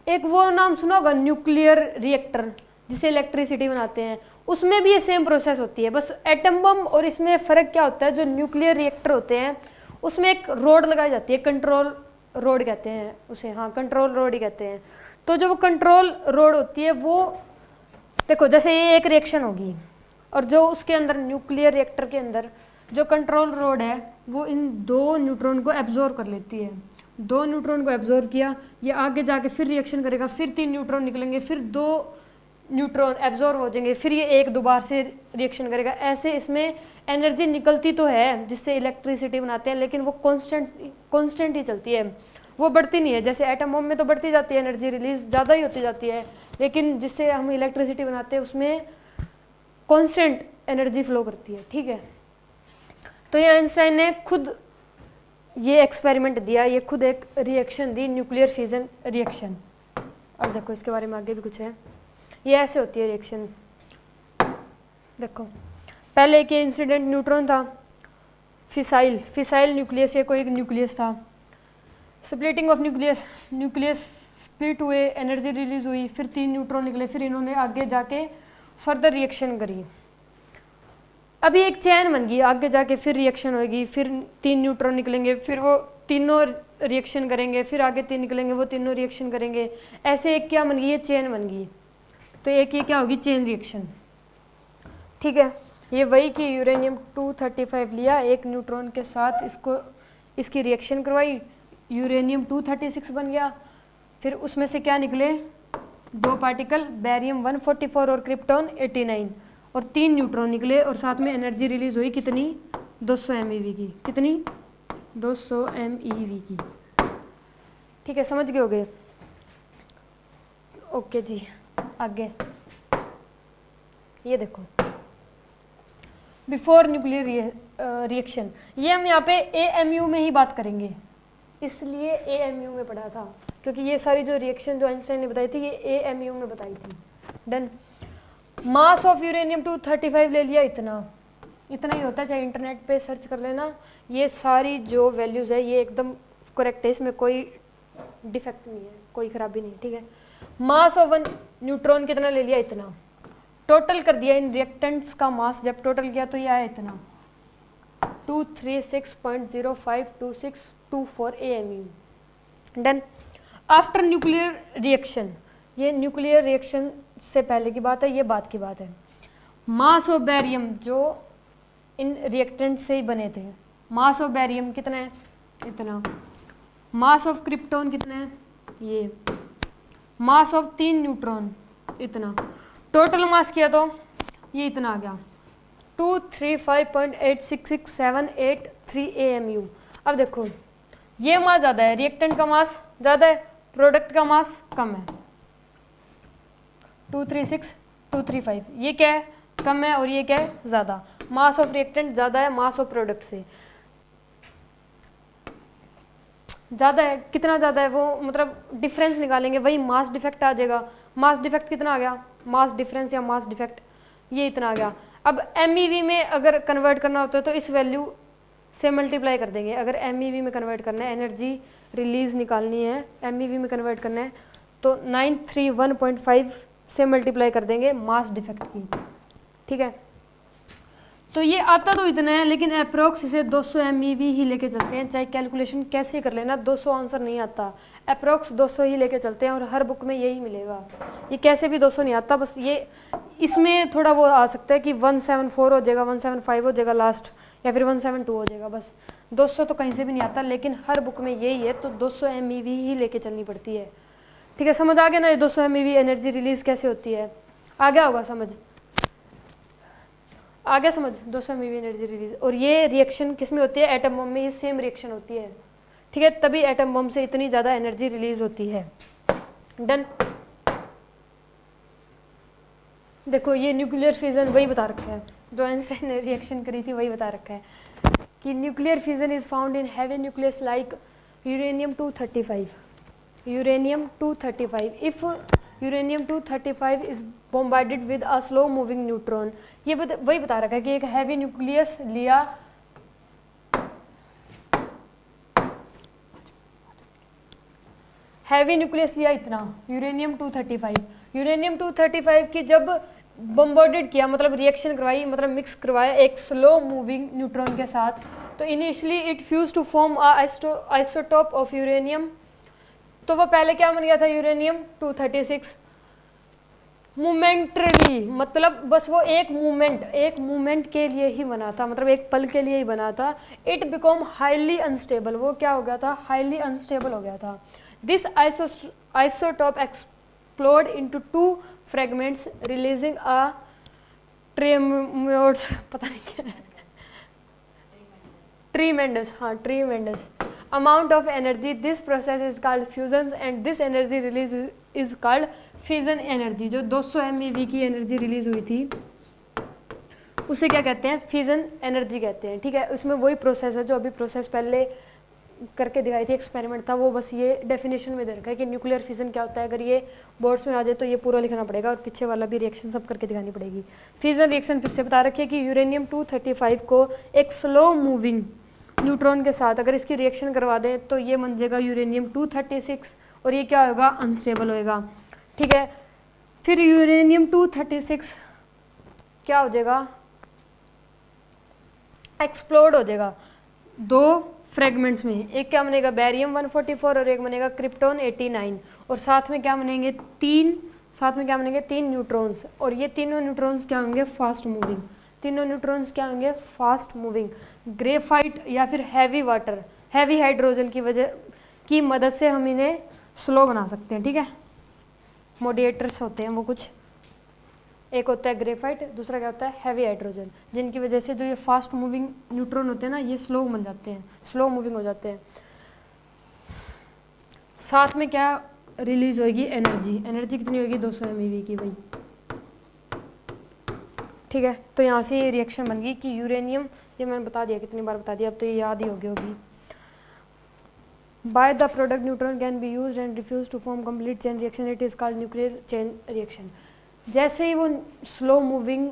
एक वो नाम सुना होगा न्यूक्लियर रिएक्टर, जिसे इलेक्ट्रिसिटी बनाते हैं, उसमें भी ये सेम प्रोसेस होती है। बस एटम बम और इसमें फ़र्क क्या होता है, जो न्यूक्लियर रिएक्टर होते हैं उसमें एक रोड लगाई जाती है, कंट्रोल रोड कहते हैं उसे, हाँ कंट्रोल रोड ही कहते हैं। तो जो वो कंट्रोल रोड होती है वो देखो, जैसे ये एक रिएक्शन होगी और जो उसके अंदर न्यूक्लियर रिएक्टर के अंदर जो कंट्रोल रोड है वो इन 2 न्यूट्रॉन को एब्जॉर्ब कर लेती है। 2 न्यूट्रॉन को एब्जॉर्ब किया, ये आगे जाके फिर रिएक्शन करेगा, फिर 3 न्यूट्रॉन निकलेंगे, फिर 2 न्यूट्रॉन एब्जॉर्ब हो जाएंगे, फिर ये एक दोबारा से रिएक्शन करेगा। ऐसे इसमें एनर्जी निकलती तो है जिससे इलेक्ट्रिसिटी बनाते हैं, लेकिन वो कांस्टेंट ही चलती है, वो बढ़ती नहीं है। जैसे एटम बम में तो बढ़ती जाती है एनर्जी, रिलीज ज़्यादा ही होती जाती है, लेकिन जिससे हम इलेक्ट्रिसिटी बनाते हैं उसमें कांस्टेंट एनर्जी फ्लो करती है। ठीक है, तो ये आइंस्टाइन ने खुद ये एक्सपेरिमेंट दिया, ये खुद एक रिएक्शन दी, न्यूक्लियर फ्यूजन रिएक्शन। और देखो इसके बारे में आगे भी कुछ है, ये ऐसे होती है रिएक्शन। देखो पहले एक इंसिडेंट न्यूट्रॉन था, फिसाइल न्यूक्लियस, ये कोई एक न्यूक्लियस था। स्प्लिटिंग ऑफ न्यूक्लियस स्प्लिट हुए, एनर्जी रिलीज हुई, फिर 3 न्यूट्रॉन निकले, फिर इन्होंने आगे जाके फर्दर रिएक्शन करी। अभी एक चैन बन गई, आगे जाके फिर रिएक्शन होगी, फिर 3 न्यूट्रॉन निकलेंगे, फिर वो तीनों रिएक्शन करेंगे, फिर आगे 3 निकलेंगे, वो तीनों रिएक्शन करेंगे। ऐसे एक क्या बन गई, ये चेन बन गई। तो एक ये क्या होगी, चेन रिएक्शन। ठीक है, ये वही कि यूरेनियम 235 लिया, एक न्यूट्रॉन के साथ इसकी रिएक्शन करवाई, यूरेनियम 236 बन गया। फिर उसमें से क्या निकले, 2 पार्टिकल, बेरियम 144 और क्रिप्टॉन 89, और 3 न्यूट्रॉन निकले, और साथ में एनर्जी रिलीज हुई कितनी, 200 MeV की। कितनी, 200 MeV की। ठीक है, समझ गए होगे। ओके जी, आगे ये देखो, बिफोर न्यूक्लियर रिएक्शन, ये हम यहाँ पे AMU में ही बात करेंगे, इसलिए AMU में पढ़ा था, क्योंकि ये सारी जो रिएक्शन जो आइंस्टाइन ने बताई थी ये AMU में बताई थी। डन। मास ऑफ यूरेनियम 235 ले लिया, इतना ही होता है, चाहे इंटरनेट पे सर्च कर लेना। ये सारी जो वैल्यूज़ है ये एकदम करेक्ट है, इसमें कोई डिफेक्ट नहीं है, कोई खराबी नहीं। ठीक है, मास ऑफ 1 न्यूट्रॉन कितना ले लिया, इतना। टोटल कर दिया इन रिएक्टेंट्स का मास, जब टोटल किया तो ये आया इतना, 236.052624 AMU। Done. After nuclear reaction, ये न्यूक्लियर रिएक्शन से पहले की बात है, ये बाद की बात है। मास ऑफ बेरियम जो इन रिएक्टेंट से ही बने थे, मास ऑफ बेरियम कितना है, इतना। मास ऑफ क्रिप्टॉन कितना है, ये। मास ऑफ 3 न्यूट्रॉन, इतना। टोटल मास किया तो ये इतना आ गया, 235.866783 AMU। अब देखो ये मास ज़्यादा है, रिएक्टेंट का मास ज़्यादा है, प्रोडक्ट का मास कम है, 236, 235। ये क्या है, कम है, और ये क्या है, ज़्यादा। मास ऑफ रिएक्टेंट ज़्यादा है मास ऑफ प्रोडक्ट से, ज़्यादा है। कितना ज़्यादा है वो, मतलब डिफरेंस निकालेंगे, वही मास डिफेक्ट आ जाएगा। मास डिफेक्ट कितना आ गया, मास डिफरेंस या मास डिफेक्ट, ये इतना आ गया। अब MeV में अगर कन्वर्ट करना होता है तो इस वैल्यू से मल्टीप्लाई कर देंगे। अगर MeV में कन्वर्ट करना है, एनर्जी रिलीज निकालनी है, MeV में कन्वर्ट करना है, तो 931.5 से मल्टीप्लाई कर देंगे मास डिफेक्ट की। ठीक है, तो ये आता तो इतना है, लेकिन अप्रोक्स इसे 200 MeV ही लेके चलते हैं, चाहे कैलकुलेशन कैसे कर लेना, 200 आंसर नहीं आता, अप्रोक्स 200 ही लेके चलते हैं, और हर बुक में यही मिलेगा। ये कैसे भी 200 नहीं आता, बस ये इसमें थोड़ा वो आ सकता है कि 174 हो जाएगा, 175 हो जाएगा लास्ट, या फिर 172 हो जाएगा, बस 200 तो कहीं से भी नहीं आता, लेकिन हर बुक में यही है, तो 200 MeV ही लेके चलनी पड़ती है। ठीक है, समझ आ गया ना, ये 200 MeV एनर्जी रिलीज कैसे होती है, आ गया होगा समझ, आ गया समझ, 200 MeV एनर्जी रिलीज। और ये रिएक्शन किस में होती है, एटम बम में ये सेम रिएक्शन होती है। ठीक है, तभी एटम बम से इतनी ज़्यादा एनर्जी रिलीज होती है। डन। देखो ये न्यूक्लियर फ्यूजन वही बता रखा है जो आइंस्टाइन ने रिएक्शन करी थी, वही बता रखा है कि nuclear fusion is found in heavy nucleus like uranium 235। Uranium 235, if uranium 235 is bombarded with a slow moving neutron. ये वही बता रखा है कि एक हैवी न्यूक्लियस लिया, हैवी न्यूक्लियस लिया इतना, यूरेनियम 235। यूरेनियम 235 की जब बम्बार्डेड किया, मतलब रिएक्शन करवाई, मतलब मिक्स करवाया एक स्लो मूविंग न्यूट्रॉन के साथ, तो initially it fuse to form isotope of uranium. तो वो पहले क्या बन गया था, यूरेनियम 236। मोमेंटरली, मतलब बस वो एक मूवमेंट के लिए ही बना था, मतलब एक पल के लिए ही बना था। इट बिकम हाईली अनस्टेबल, वो क्या हो गया था, हाईली अनस्टेबल हो गया था। This isotope explode into 2 fragments releasing a tremendous, पता नहीं क्या है, ट्रीमेंडस, हाँ tremendous amount of energy. This process is called fusion and this energy release is called fission energy. जो 200 MeV की एनर्जी रिलीज हुई थी उसे क्या कहते हैं, फिजन एनर्जी कहते हैं, ठीक है। उसमें वही प्रोसेस है जो अभी प्रोसेस पहले करके दिखाई थी, एक्सपेरिमेंट था वो, बस ये डेफिनेशन में दे रखा है कि न्यूक्लियर फिजन क्या होता है। अगर ये बोर्ड्स में आ जाए तो ये पूरा लिखना पड़ेगा और पीछे वाला भी रिएक्शन सब करके दिखानी पड़ेगी। फिजन रिएक्शन फिर से बता रखिए कि यूरेनियम 235 को एक स्लो मूविंग न्यूट्रॉन के साथ अगर इसकी रिएक्शन करवा दें तो ये बन जाएगा यूरेनियम 236 और ये क्या होगा, अनस्टेबल होएगा, ठीक है। फिर यूरेनियम 236 क्या हो जाएगा, एक्सप्लोड हो जाएगा दो फ्रेगमेंट्स में, एक क्या बनेगा बैरियम 144 और एक बनेगा क्रिप्टोन 89 और साथ में क्या बनेंगे तीन न्यूट्रॉन्स और ये तीनों न्यूट्रॉन्स क्या होंगे, फास्ट मूविंग, तीनों न्यूट्रॉन्स क्या होंगे, फास्ट मूविंग। ग्रेफाइट या फिर हैवी वाटर, हैवी हाइड्रोजन की मदद से हम इन्हें स्लो बना सकते हैं, ठीक है। मोडिएटर्स होते हैं वो कुछ, एक होता है ग्रेफाइट, दूसरा क्या होता है हैवी हाइड्रोजन, जिनकी वजह से जो ये फास्ट मूविंग न्यूट्रॉन होते हैं ना ये स्लो बन जाते हैं, स्लो मूविंग हो जाते हैं। साथ में क्या रिलीज होगी, एनर्जी कितनी होगी, 200 MeV की भाई, ठीक है। तो यहाँ से ये रिएक्शन बन गई कि यूरेनियम, ये मैंने बता दिया, कितनी बार बता दिया, अब तो ये याद ही होगी। By the product neutron can be used and refuse to form complete chain reaction, it is called nuclear chain reaction. जैसे ही वो स्लो मूविंग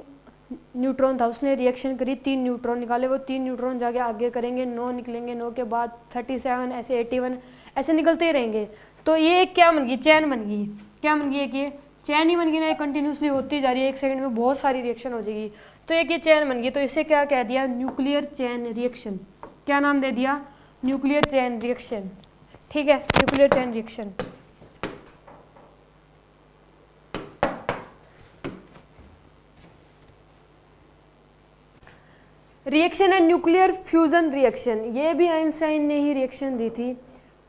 न्यूट्रॉन था उसने रिएक्शन करी, 3 न्यूट्रॉन निकाले, वो 3 न्यूट्रॉन जाके आगे करेंगे, 9 निकलेंगे, 9 के बाद 37 ऐसे 81 ऐसे निकलते ही रहेंगे। तो ये एक क्या बन गई, चैन बन गई, क्या बन गई, एक ये चैन ही बन गई ना, ये कंटिन्यूसली होती जा रही है, एक सेकंड में बहुत सारी रिएक्शन हो जाएगी, तो एक ये चैन बन गई। तो इसे क्या कह दिया, न्यूक्लियर चैन रिएक्शन, क्या नाम दे दिया, न्यूक्लियर चैन रिएक्शन, ठीक है, न्यूक्लियर चैन रिएक्शन। रिएक्शन है न्यूक्लियर फ्यूजन रिएक्शन, ये भी आइंस्टाइन ने ही रिएक्शन दी थी।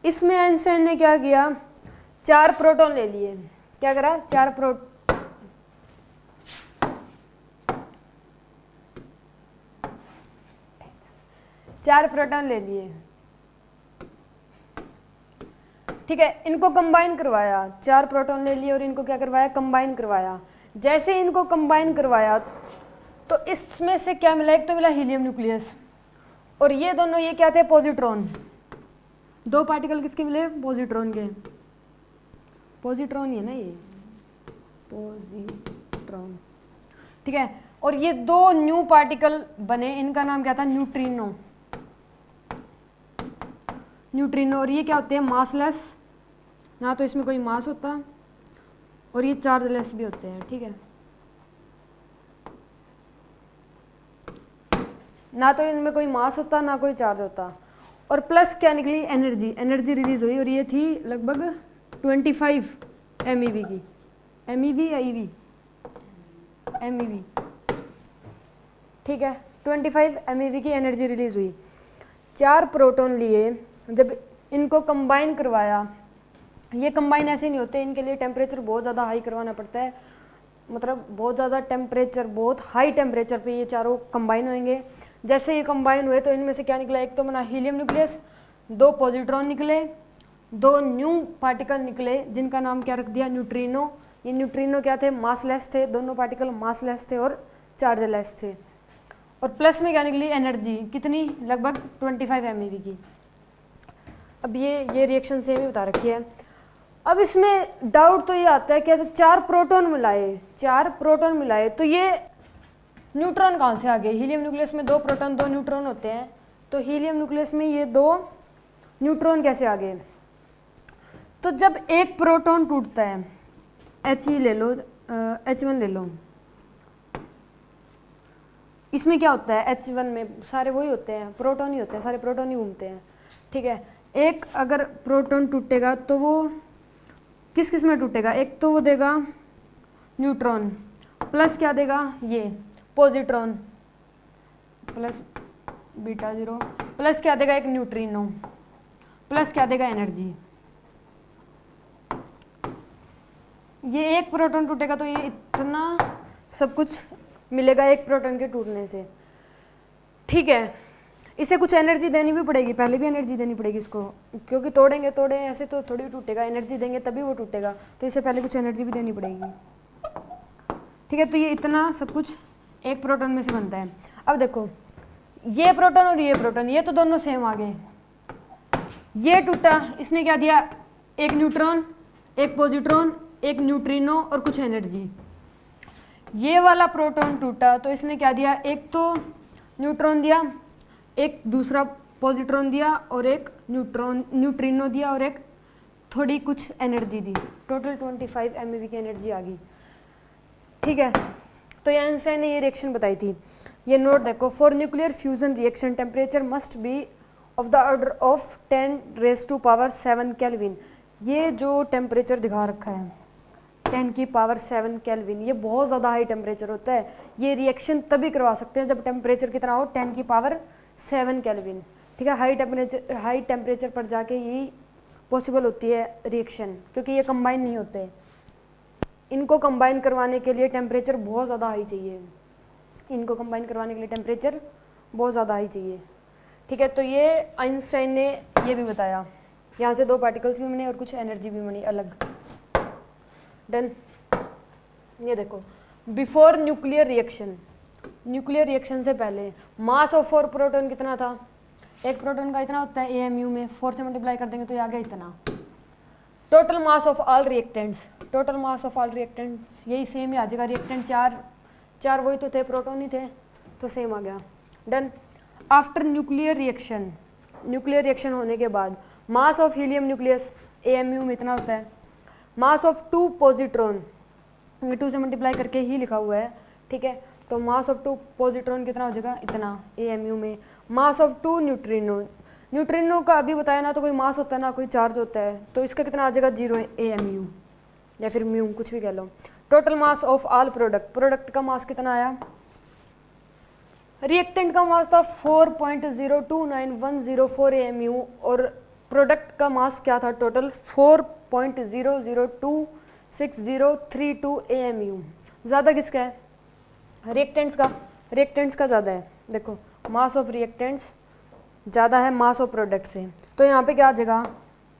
इसमें आइंस्टाइन ने क्या किया, 4 प्रोटॉन ले लिए, क्या करा, 4 प्रोटॉन ले लिए, ठीक है। इनको कंबाइन करवाया, 4 प्रोटॉन ले लिए और इनको क्या करवाया, कंबाइन करवाया। जैसे इनको कंबाइन करवाया तो इसमें से क्या मिला, एक तो मिला हीलियम न्यूक्लियस और ये दोनों ये क्या थे, पॉजिट्रॉन। 2 पार्टिकल किसके मिले, पॉजिट्रॉन के, पॉजिट्रॉन ही है ना ये, पॉजिट्रॉन, ठीक है। और ये 2 न्यू पार्टिकल बने, इनका नाम क्या था, न्यूट्रिनो, न्यूट्रिनो। और ये क्या होते हैं, मासलेस, ना तो इसमें कोई मास होता और ये चार्जलेस भी होते हैं, ठीक है, ना तो इनमें कोई मास होता ना कोई चार्ज होता। और प्लस क्या निकली, एनर्जी रिलीज हुई और ये थी लगभग 25 MeV की, MeV या EV, MeV, ठीक है, 25 MeV की एनर्जी रिलीज हुई। 4 प्रोटॉन लिए, जब इनको कंबाइन करवाया, ये कंबाइन ऐसे नहीं होते, इनके लिए टेम्परेचर बहुत ज़्यादा हाई करवाना पड़ता है, मतलब बहुत ज़्यादा टेम्परेचर, बहुत हाई टेम्परेचर पे ये चारों कंबाइन होंगे। जैसे ये कंबाइन हुए तो इनमें से क्या निकला, एक तो बना हीलियम न्यूक्लियस, 2 पॉजिट्रॉन निकले, 2 न्यू पार्टिकल निकले जिनका नाम क्या रख दिया, न्यूट्रिनो। ये न्यूट्रिनो क्या थे, मासलेस थे, दोनों पार्टिकल मासलेस थे और चार्जलेस थे। और प्लस में क्या निकली, एनर्जी कितनी, लगभग 25 MeV की। अब ये रिएक्शन सेम ही बता रखी है। अब इसमें डाउट तो ये आता है कि 4 प्रोटॉन मिलाए तो ये न्यूट्रॉन कहाँ से आ गए, हीलियम न्यूक्लियस में 2 प्रोटॉन 2 न्यूट्रॉन होते हैं, तो हीलियम न्यूक्लियस में ये 2 न्यूट्रॉन कैसे आ गए। तो जब एक प्रोटॉन टूटता है, He ले लो, H1 ले लो, इसमें क्या होता है, H1 में सारे वही होते हैं, प्रोटॉन ही होते हैं, सारे प्रोटॉन ही घूमते हैं, ठीक है। एक अगर प्रोटॉन टूटेगा तो वो किस किस में टूटेगा, एक तो वो देगा न्यूट्रॉन, प्लस क्या देगा, ये पॉजिट्रॉन, प्लस बीटा 0, प्लस क्या देगा, एक न्यूट्रिनो, प्लस क्या देगा, एनर्जी। ये एक प्रोटॉन टूटेगा तो ये इतना सब कुछ मिलेगा एक प्रोटॉन के टूटने से, ठीक है। इसे कुछ एनर्जी देनी भी पड़ेगी, पहले भी एनर्जी देनी पड़ेगी इसको, क्योंकि तोड़ेंगे ऐसे तो थोड़ी टूटेगा, एनर्जी देंगे तभी वो टूटेगा, तो इसे पहले कुछ एनर्जी भी देनी पड़ेगी, ठीक है। तो ये इतना सब कुछ एक प्रोटॉन में से बनता है। अब देखो ये प्रोटॉन और ये प्रोटॉन, ये तो दोनों सेम आ गए, ये टूटा, इसने क्या दिया, एक न्यूट्रॉन, एक पॉजिट्रॉन, एक न्यूट्रिनो और कुछ एनर्जी। ये वाला प्रोटॉन टूटा तो इसने क्या दिया, एक तो न्यूट्रॉन दिया, एक दूसरा पॉजिट्रॉन दिया और एक न्यूट्रिनो दिया और एक थोड़ी कुछ एनर्जी दी, टोटल 25 MeV की एनर्जी आ गई, ठीक है। तो ये आइंस्टाइन ने ये रिएक्शन बताई थी। ये नोट देखो, for nuclear fusion reaction temperature must be of the order of 10⁻⁷ kelvin. ये जो टेम्परेचर दिखा रखा है 10⁻⁷ केल्विन, ये बहुत ज़्यादा हाई टेम्परेचर होता है। ये रिएक्शन तभी करवा सकते हैं जब टेम्परेचर कितना हो, 10⁻⁷ केल्विन, ठीक है। हाई टेम्परेचर पर जाके यही पॉसिबल होती है रिएक्शन, क्योंकि ये कंबाइन नहीं होते। इनको कंबाइन करवाने के लिए टेम्परेचर बहुत ज़्यादा हाई चाहिए, इनको कंबाइन करवाने के लिए टेम्परेचर बहुत ज़्यादा हाई चाहिए, ठीक है। तो ये आइंस्टाइन ने ये भी बताया, यहाँ से 2 पार्टिकल्स भी बने और कुछ एनर्जी भी बनी अलग। डन। ये देखो, बिफोर न्यूक्लियर रिएक्शन से पहले मास ऑफ 4 प्रोटॉन कितना था, एक प्रोटॉन का इतना होता है AMU में, 4 से मल्टीप्लाई कर देंगे तो ये आ गया इतना। Total mass of all reactants यही सेम ही आ जाएगा, रिएक्टेंट 4 वही तो थे, प्रोटॉन ही थे, तो सेम आ गया। डन। आफ्टर न्यूक्लियर रिएक्शन होने के बाद mass of helium nucleus AMU में इतना होता है, मास ऑफ 2 पॉजिट्रॉन, 2 से मल्टीप्लाई करके ही लिखा हुआ है, ठीक है। तो मास ऑफ 2 पॉजिट्रॉन कितना हो जाएगा, इतना AMU में। मास ऑफ 2 न्यूट्रिनो का अभी बताया ना, तो कोई मास होता है ना कोई चार्ज होता है, तो इसका कितना आ जाएगा 0 AMU या फिर म्यू, कुछ भी कह लो। Total mass of all product का मास कितना आया, रिएक्टेंट का मास था 4.029104 AMU और प्रोडक्ट का मास क्या था टोटल 4.002603 AMU। ज़्यादा किसका है, रिएक्टेंट्स का ज़्यादा है। देखो मास ऑफ रिएक्टेंट्स ज़्यादा है मास ऑफ प्रोडक्ट से, तो यहाँ पे क्या आ जाएगा,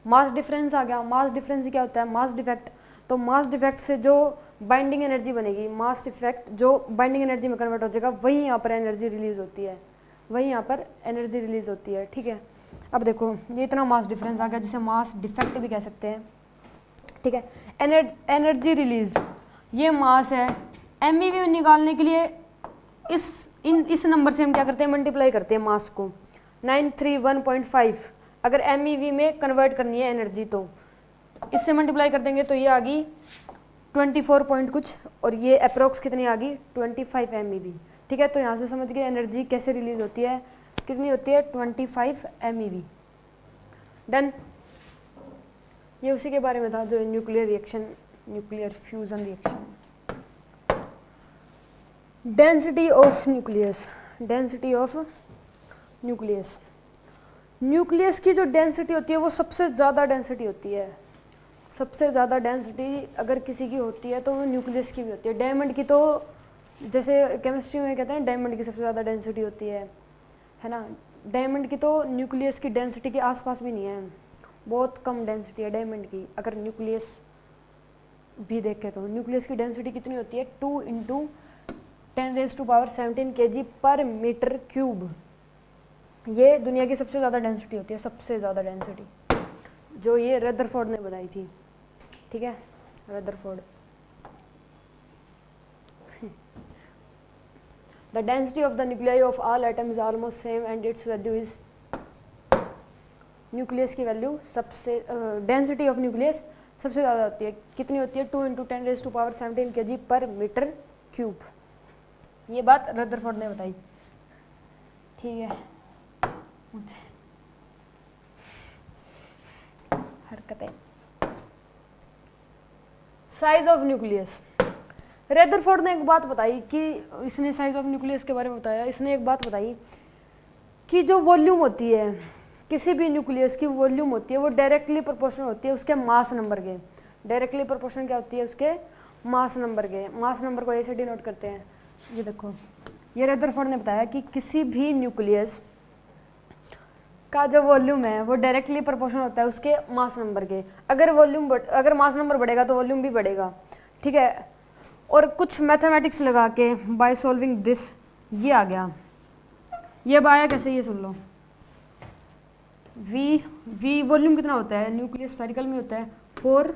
मास डिफरेंस आ गया। मास डिफरेंस क्या होता है, मास डिफेक्ट। तो मास डिफेक्ट से जो बाइंडिंग एनर्जी बनेगी, मास डिफेक्ट जो बाइंडिंग एनर्जी में कन्वर्ट हो जाएगा, वही यहाँ पर एनर्जी रिलीज होती है, ठीक है। अब देखो ये इतना मास डिफरेंस आ गया, जिसे मास डिफेक्ट भी कह सकते हैं, ठीक है। एनर्जी रिलीज, ये मास है। MeV निकालने के लिए इस नंबर से हम क्या करते हैं, मल्टीप्लाई करते हैं मास को 931.5। अगर MeV में कन्वर्ट करनी है एनर्जी तो इससे मल्टीप्लाई कर देंगे, तो ये आ गई 24 पॉइंट कुछ, और ये अप्रोक्स कितनी आ गई 25 MeV, ठीक है। तो यहाँ से समझ गए एनर्जी कैसे रिलीज होती है, कितनी होती है 25 MeV। डन। ये उसी के बारे में था जो nuclear fusion reaction. Density of nucleus की जो डेंसिटी होती है वो सबसे ज़्यादा डेंसिटी होती है। सबसे ज़्यादा डेंसिटी अगर किसी की होती है तो वो न्यूक्लियस की भी होती है। डायमंड की तो जैसे केमिस्ट्री में कहते हैं डायमंड की सबसे ज़्यादा डेंसिटी होती है ना। डायमंड की तो न्यूक्लियस की डेंसिटी के आसपास भी नहीं है, बहुत कम डेंसिटी है डायमंड की। अगर न्यूक्लियस भी देखें तो न्यूक्लियस की डेंसिटी कितनी होती है 2 × 10⁻17 kg/m³। ये दुनिया की सबसे ज़्यादा डेंसिटी होती है, सबसे ज़्यादा डेंसिटी, जो ये रदरफोर्ड ने बताई थी, ठीक है। Rutherford. The density of the nuclei of all atoms is almost same and its value is, nucleus की वैल्यू सबसे डेंसिटी ऑफ न्यूक्लियस सबसे ज़्यादा होती है। कितनी होती है 2 × 10⁻17 kg/m³। ये बात रदरफोर्ड ने बताई, ठीक है। हरकतें। साइज ऑफ न्यूक्लियस, रदरफोर्ड ने एक बात बताई कि इसने साइज ऑफ न्यूक्लियस के बारे में बताया। इसने एक बात बताई कि जो वॉल्यूम होती है किसी भी न्यूक्लियस की वॉल्यूम होती है वो डायरेक्टली प्रोपोर्शनल होती है उसके मास नंबर के। डायरेक्टली प्रोपोर्शनल क्या होती है उसके मास नंबर के। मास नंबर को ए से डिनोट करते हैं। ये देखो, ये रदरफोर्ड ने बताया कि किसी भी न्यूक्लियस का जो वॉल्यूम है वो डायरेक्टली प्रोपोर्शनल होता है उसके मास नंबर के। अगर मास नंबर बढ़ेगा तो वॉल्यूम भी बढ़ेगा, ठीक है। और कुछ मैथमेटिक्स लगा के बाय सॉल्विंग दिस ये आ गया। ये अब आया कैसे, ये सुन लो। वी वॉल्यूम कितना होता है न्यूक्लियस स्फेरिकल में होता है 4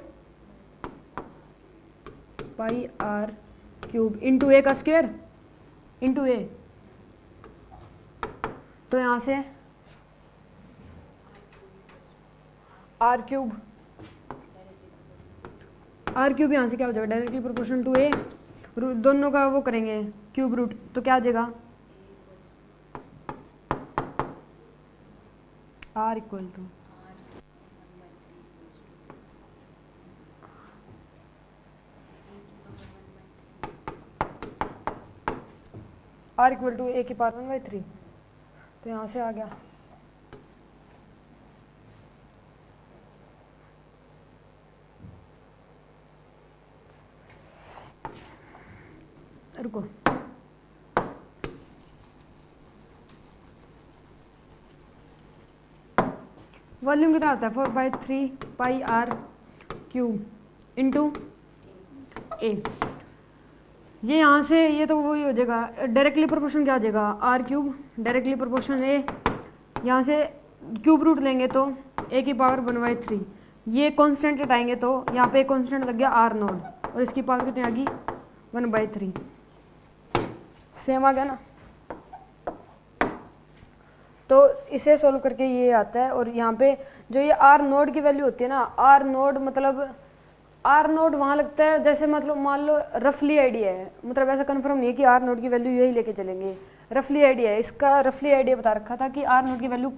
पाई आर क्यूब इंटू ए का स्क्वायर इंटू ए। तो यहाँ से आर क्यूब यहाँ से क्या हो जाएगा डायरेक्टली प्रोपोर्शनल टू ए। दोनों का वो करेंगे क्यूब रूट, तो क्या आ जाएगा आर इक्वल टू ए की पावर 1/3। तो यहाँ से आ गया रुको, वॉल्यूम कितना होता है 4/3 पाई आर क्यूब इंटू ए। ये यहाँ से ये तो वही हो जाएगा, डायरेक्टली प्रोपोर्शन क्या आ जाएगा R cube directly proportion A. यहाँ से क्यूब रूट लेंगे तो ए की पावर 1/3। ये कांस्टेंट हटाएंगे तो यहाँ पे कांस्टेंट लग गया आर नोड, और इसकी पावर कितनी आ गई 1/3। सेम आ गया ना। तो इसे सोल्व करके ये आता है। और यहाँ पे जो ये आर नोड की वैल्यू होती है ना, आर नोड मतलब आर नोड वहाँ लगता है जैसे मतलब मान लो रफली आइडिया है, मतलब ऐसा कंफर्म नहीं है कि आर नोड की वैल्यू यही लेके चलेंगे, रफली आइडिया है। इसका रफली आइडिया बता रखा था कि आर नोड की वैल्यू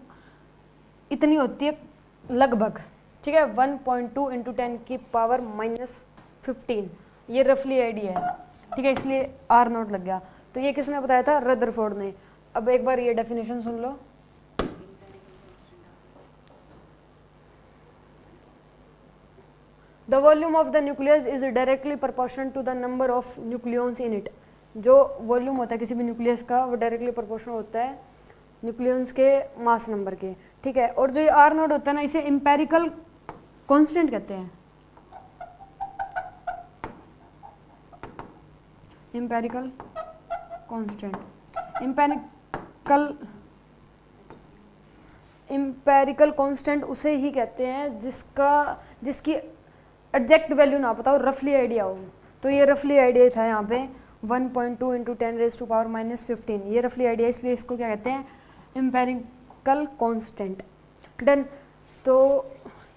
इतनी होती है लगभग, ठीक है 1.2 × 10 की पावर -15। ये रफली आइडिया है, ठीक है, इसलिए आर नोड लग गया। तो ये किसने बताया था रदरफोर्ड ने। अब एक बार ये डेफिनेशन सुन लो। The volume of the nucleus is directly proportional to the number of nucleons in it. जो वॉल्यूम होता है किसी भी न्यूक्लियस का वो डायरेक्टली प्रोपोर्शनल होता है न्यूक्लियॉन्स के मास नंबर के, ठीक है। और जो ये आर नोड होता है ना, इसे एम्पेरिकल कांस्टेंट कहते हैं। एम्पेरिकल कांस्टेंट, एम्पेरिकल कांस्टेंट उसे ही कहते हैं जिसकी एग्जैक्ट वैल्यू ना पता हो, रफली आइडिया हो। तो ये रफली आइडिया था यहाँ पे 1.2 × 10⁻⁻15। ये रफली आइडिया, इसलिए इसको क्या कहते हैं एम्पेरिकल कांस्टेंट। डन। तो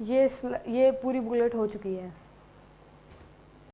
ये पूरी बुलेट हो चुकी है।